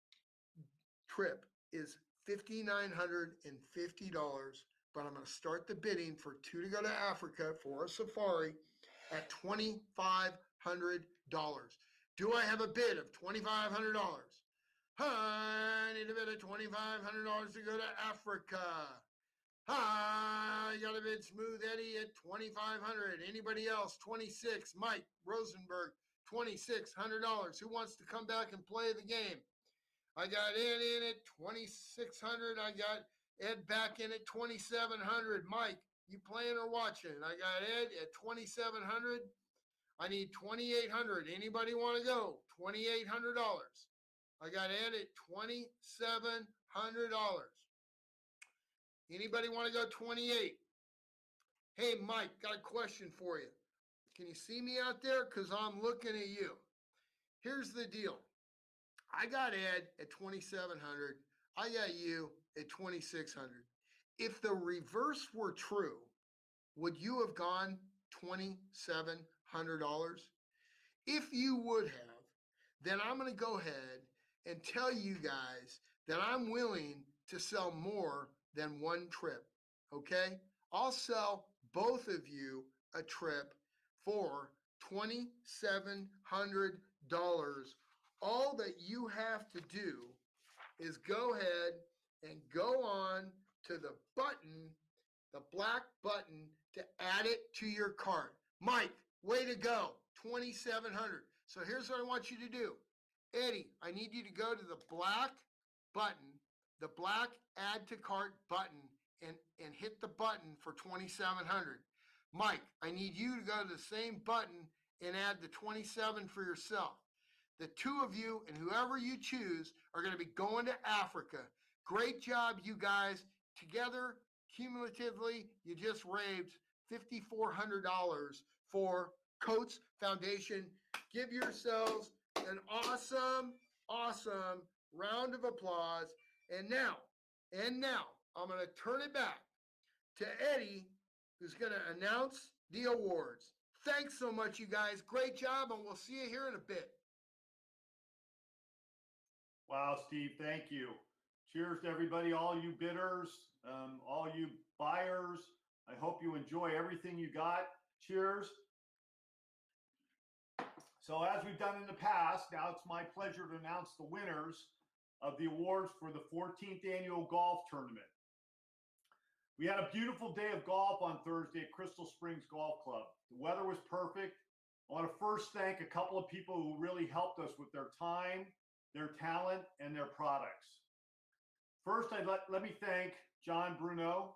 trip is $5,950, but I'm going to start the bidding for 2 to go to Africa for a safari at $2,500. Do I have a bid of $2,500? I need a bid of $2,500 to go to Africa. I got a bid Smooth Eddie at $2,500. Anybody else? 26. Mike Rosenberg, $2,600. Who wants to come back and play the game? I got Ed in at $2,600. I got Ed back in at $2,700. Mike, you playing or watching? I got Ed at $2,700. I need $2,800. Anybody want to go? $2,800. I got Ed at $2,700. Anybody want to go 28? Hey, Mike, got a question for you. Can you see me out there? Because I'm looking at you. Here's the deal. I got Ed at $2,700. I got you at $2,600. If the reverse were true, would you have gone $2,700? If you would have, then I'm going to go ahead and tell you guys that I'm willing to sell more than one trip, okay? I'll sell both of you a trip for $2,700. All that you have to do is go ahead and go on to the button, the black button, to add it to your cart. Mike, way to go, $2,700. So here's what I want you to do. Eddie, I need you to go to the black button, the black add to cart button, and hit the button for $2,700. Mike, I need you to go to the same button and add the 27 for yourself. the two of you and whoever you choose are going to be going to Africa. Great job, you guys. Together, cumulatively, you just raised $5,400 for Coates Foundation. Give yourselves an awesome, awesome round of applause. And now, I'm going to turn it back to Eddie, who's going to announce the awards. Thanks so much, you guys. Great job, and we'll see you here in a bit. Wow, Steve, thank you. Cheers to everybody, all you bidders, all you buyers. I hope you enjoy everything you got. Cheers. So as we've done in the past, now it's my pleasure to announce the winners of the awards for the 14th annual golf tournament. We had a beautiful day of golf on Thursday at Crystal Springs Golf Club. The weather was perfect. I want to first thank a couple of people who really helped us with their time, their talent, and their products. First, let me thank John Bruno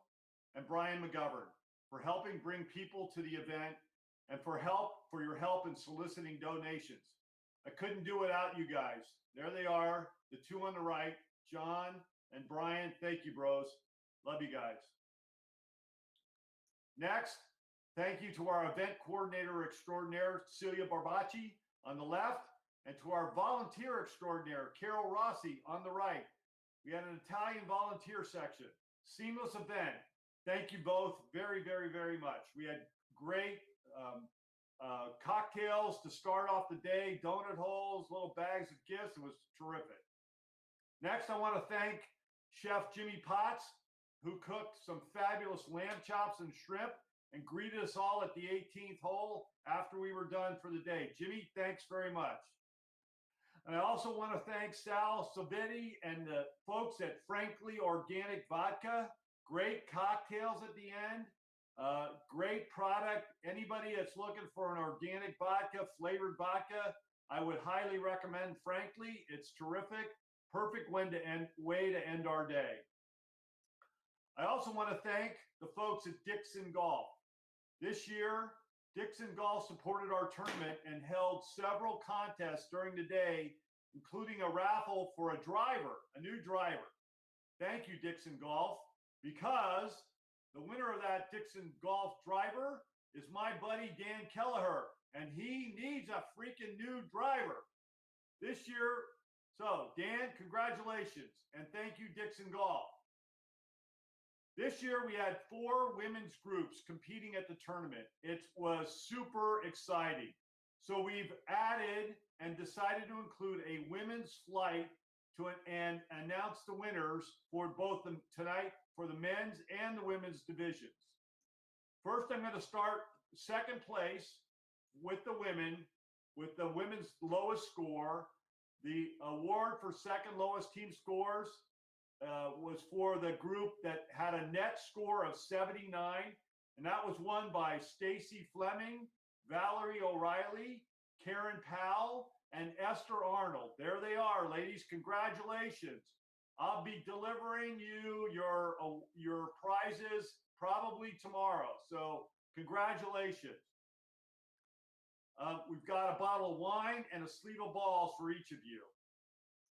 and Brian McGovern for helping bring people to the event and for your help in soliciting donations. I couldn't do it without you guys. There they are, the two on the right, John and Brian. Thank you, bros. Love you guys. Next, thank you to our event coordinator extraordinaire, Celia Barbacci, on the left, and to our volunteer extraordinaire, Carol Rossi, on the right. We had an Italian volunteer section. Seamless event. Thank you both very, very, very much. We had great cocktails to start off the day, donut holes, little bags of gifts. It was terrific. Next, I want to thank Chef Jimmy Potts, who cooked some fabulous lamb chops and shrimp and greeted us all at the 18th hole after we were done for the day. Jimmy, thanks very much. And I also want to thank Sal Savetti and the folks at Frankly Organic Vodka. Great cocktails at the end. Great product. Anybody that's looking for an organic vodka, flavored vodka, I would highly recommend Frankly. It's terrific. Perfect way to end our day. I also want to thank the folks at Dixon Golf. This year, Dixon Golf supported our tournament and held several contests during the day, including a raffle for a driver, a new driver. Thank you, Dixon Golf, because the winner of that Dixon Golf driver is my buddy Dan Kelleher, and he needs a freaking new driver this year. So, Dan, congratulations, and thank you, Dixon Golf. This year, we had 4 women's groups competing at the tournament. It was super exciting. So we've added and decided to include a women's flight and announce the winners for both tonight for the men's and the women's divisions. First, I'm going to start second place with the women, with the women's lowest score. The award for second lowest team scores was for the group that had a net score of 79, and that was won by Stacy Fleming, Valerie O'Reilly, Karen Powell, and Esther Arnold. There they are, ladies. Congratulations. I'll be delivering you your prizes probably tomorrow. So congratulations. We've got a bottle of wine and a sleeve of balls for each of you.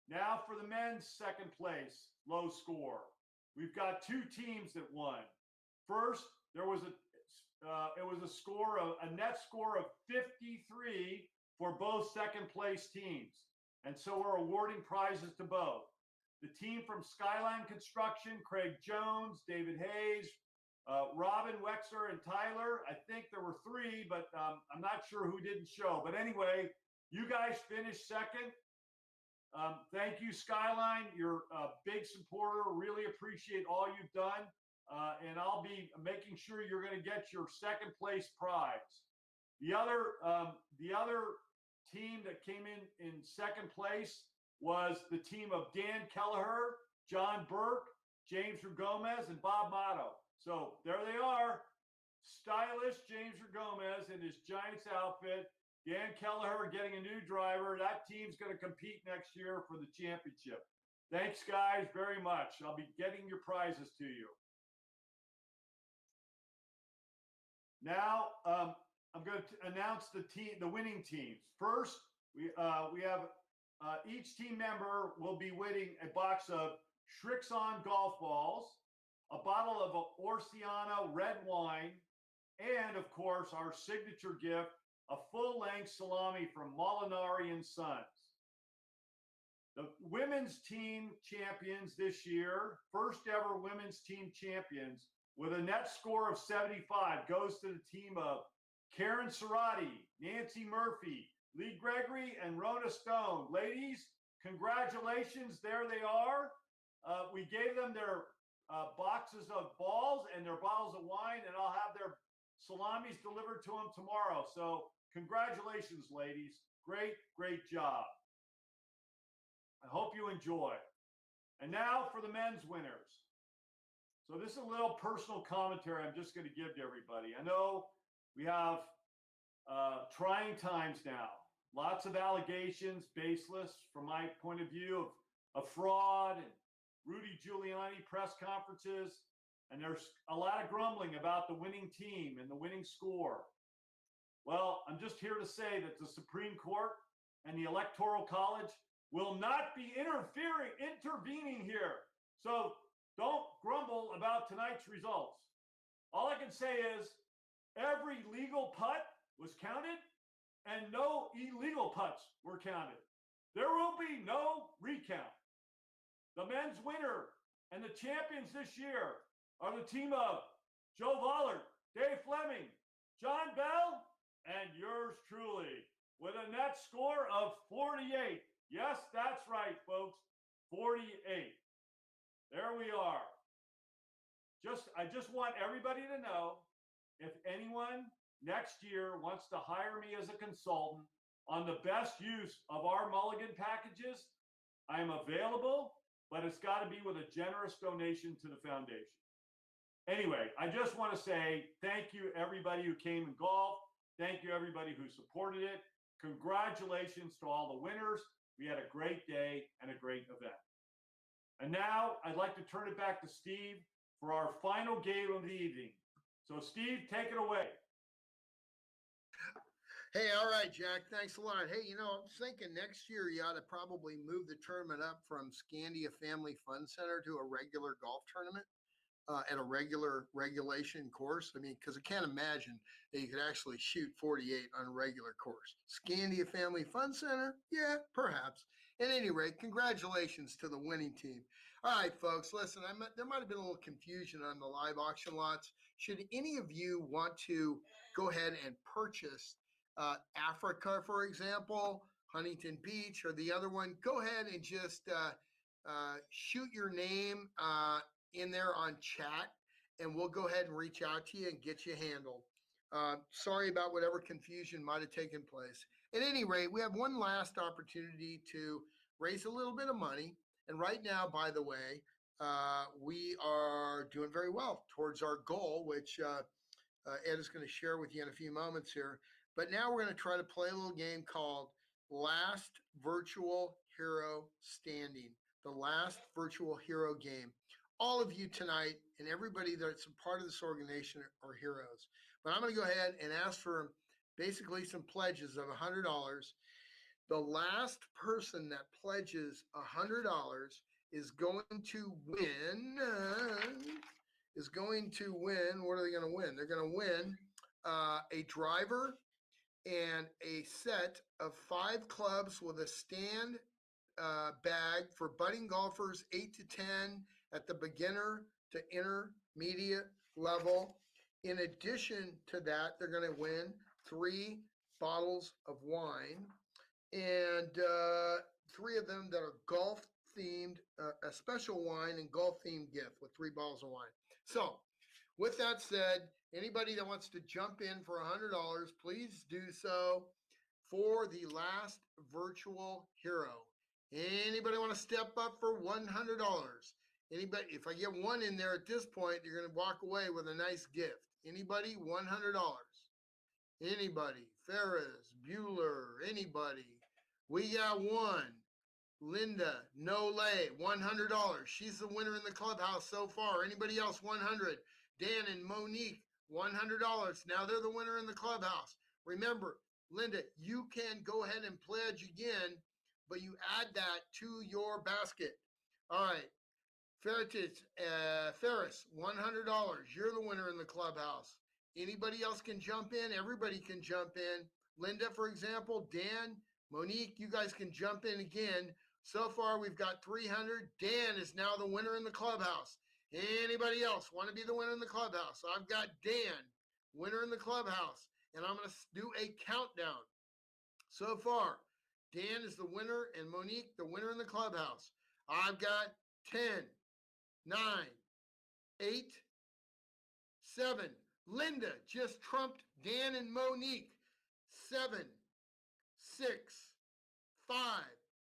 Now for the men's second place, low score. We've got 2 teams that won. First, there was a net score of 53 for both second place teams. And so we're awarding prizes to both. The team from Skyline Construction, Craig Jones, David Hayes, Robin Wexler, and Tyler. I think there were 3, but I'm not sure who didn't show. But anyway, you guys finished second. Thank you, Skyline. You're a big supporter. Really appreciate all you've done. And I'll be making sure you're going to get your second place prize. The other team that came in second place was the team of Dan Kelleher, John Burke, James Gomez, and Bob Motto. So there they are. Stylish James Gomez in his Giants outfit. Dan Kelleher getting a new driver. That team's going to compete next year for the championship. Thanks, guys, very much. I'll be getting your prizes to you. Now, I'm going to announce the winning teams. First, We have each team member will be winning a box of Shrixon golf balls, a bottle of Orsiana red wine, and of course our signature gift, a full-length salami from Molinari and Sons. The women's team champions this year, first ever women's team champions with a net score of 75, goes to the team of Karen Cerati, Nancy Murphy, Lee Gregory, and Rona Stone. Ladies, congratulations. There they are. We gave them their boxes of balls and their bottles of wine, and I'll have their salamis delivered to them tomorrow. So congratulations, ladies. Great, great job. I hope you enjoy. And now for the men's winners. So this is a little personal commentary I'm just going to give to everybody. I know we have trying times now. Lots of allegations, baseless from my point of view, of fraud and Rudy Giuliani press conferences. And there's a lot of grumbling about the winning team and the winning score. Well, I'm just here to say that the Supreme Court and the Electoral College will not be intervening here. So don't grumble about tonight's results. All I can say is every legal putt was counted and no illegal putts were counted. There will be no recount. The men's winner and the champions this year are the team of Joe Vollert, Dave Fleming, John Bell, and yours truly with a net score of 48. Yes, that's right, folks. 48. There we are. I just want everybody to know, if anyone next year wants to hire me as a consultant on the best use of our Mulligan packages, I am available, but it's got to be with a generous donation to the foundation. Anyway, I just want to say thank you, everybody who came and golfed. Thank you, everybody who supported it. Congratulations to all the winners. We had a great day and a great event. And now I'd like to turn it back to Steve for our final game of the evening. So Steve, take it away. Hey, all right, Jack, thanks a lot. Hey, I was thinking next year you ought to probably move the tournament up from Scandia Family Fun Center to a regular golf tournament at a regulation course. I mean, because I can't imagine that you could actually shoot 48 on a regular course. Scandia Family Fun Center? Yeah, perhaps. At any rate, congratulations to the winning team. All right, folks, listen, there might have been a little confusion on the live auction lots. Should any of you want to go ahead and purchase Africa, for example, Huntington Beach, or the other one, go ahead and just shoot your name in there on chat, and we'll go ahead and reach out to you and get you handled. Sorry about whatever confusion might have taken place. At any rate, we have one last opportunity to raise a little bit of money. And right now, by the way, we are doing very well towards our goal, which Ed is going to share with you in a few moments here. But now we're going to try to play a little game called Last Virtual Hero Standing, the last virtual hero game. All of you tonight and everybody that's a part of this organization are heroes. But I'm going to go ahead and ask for basically some pledges of $100. The last person that pledges $100 is going to win. What are they going to win? They're going to win a driver and a set of 5 clubs with a stand bag for budding golfers 8 to 10 at the beginner to intermediate level. In addition to that, they're going to win 3 bottles of wine and 3 of them that are golf themed, a special wine and golf themed gift with 3 bottles of wine. So with that said, anybody that wants to jump in for $100, please do so for the last virtual hero. Anybody want to step up for $100? Anybody? If I get one in there at this point, you're going to walk away with a nice gift. Anybody? $100. Anybody? Ferris, Bueller, anybody? We got one. Linda Nole, $100. She's the winner in the clubhouse so far. Anybody else? $100. Dan and Monique, $100. Now they're the winner in the clubhouse. Remember, Linda, you can go ahead and pledge again, but you add that to your basket. All right. Ferris, $100. You're the winner in the clubhouse. Anybody else can jump in. Everybody can jump in. Linda, for example, Dan, Monique, you guys can jump in again. So far, we've got 300. Dan is now the winner in the clubhouse. Anybody else want to be the winner in the clubhouse? I've got Dan, winner in the clubhouse, and I'm going to do a countdown. So far, Dan is the winner and Monique the winner in the clubhouse. I've got 10, 9, 8, 7. Linda just trumped Dan and Monique. 7, 6, 5.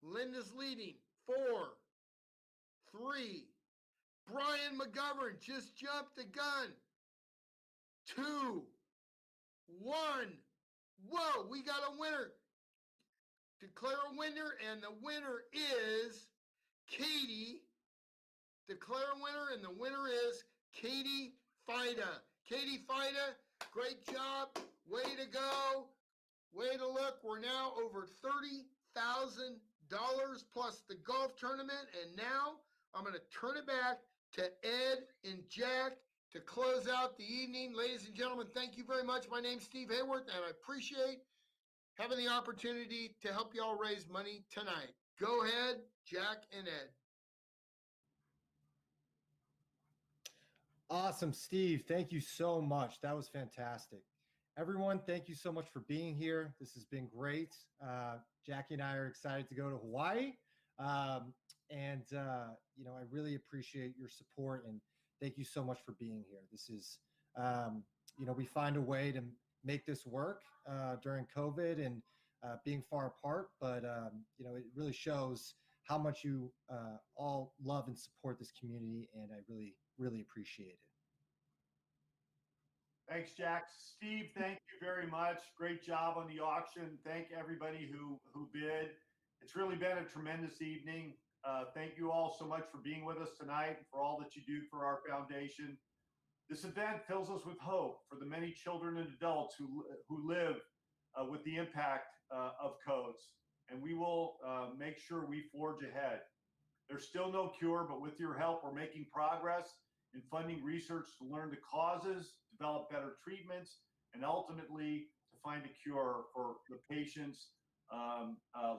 Linda's leading. 4, 3. Brian McGovern just jumped the gun. 2, 1. Whoa, we got a winner. Declare a winner, and the winner is Katie. Declare a winner, and the winner is Katie Fida. Katie Fida, great job. Way to go. Way to look. We're now over $30,000 plus the golf tournament. And now I'm going to turn it back to Ed and Jack to close out the evening. Ladies and gentlemen, thank you very much. My name's Steve Hayworth, and I appreciate having the opportunity to help y'all raise money tonight. Go ahead, Jack and Ed. Awesome, Steve. Thank you so much. That was fantastic. Everyone, thank you so much for being here. This has been great. Jackie and I are excited to go to Hawaii. I really appreciate your support, and thank you so much for being here. This is, we find a way to make this work during COVID and being far apart, but it really shows how much you all love and support this community, and I really, really appreciate it. Thanks, Jack. Steve, thank you very much. Great job on the auction. Thank everybody who bid. It's really been a tremendous evening. Thank you all so much for being with us tonight and for all that you do for our foundation. This event fills us with hope for the many children and adults who live with the impact of codes, and we will make sure we forge ahead. There's still no cure, but with your help, we're making progress in funding research to learn the causes, develop better treatments, and ultimately to find a cure for the patients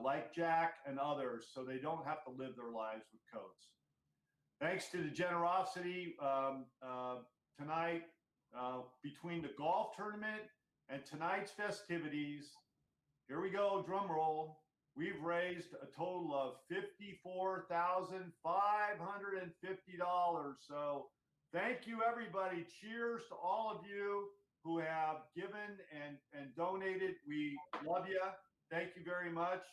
like Jack and others, so they don't have to live their lives with codes. Thanks to the generosity tonight between the golf tournament and tonight's festivities, here we go, drum roll. We've raised a total of $54,550. So thank you, everybody. Cheers to all of you who have given and donated. We love you. Thank you very much.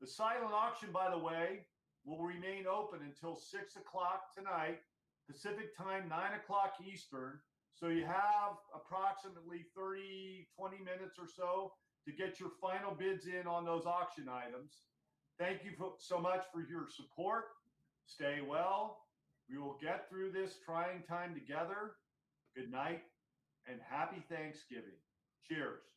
The silent auction, by the way, will remain open until 6 o'clock tonight, Pacific time, 9 o'clock Eastern. So you have approximately 20 minutes or so to get your final bids in on those auction items. Thank you so much for your support. Stay well. We will get through this trying time together. Good night and happy Thanksgiving. Cheers.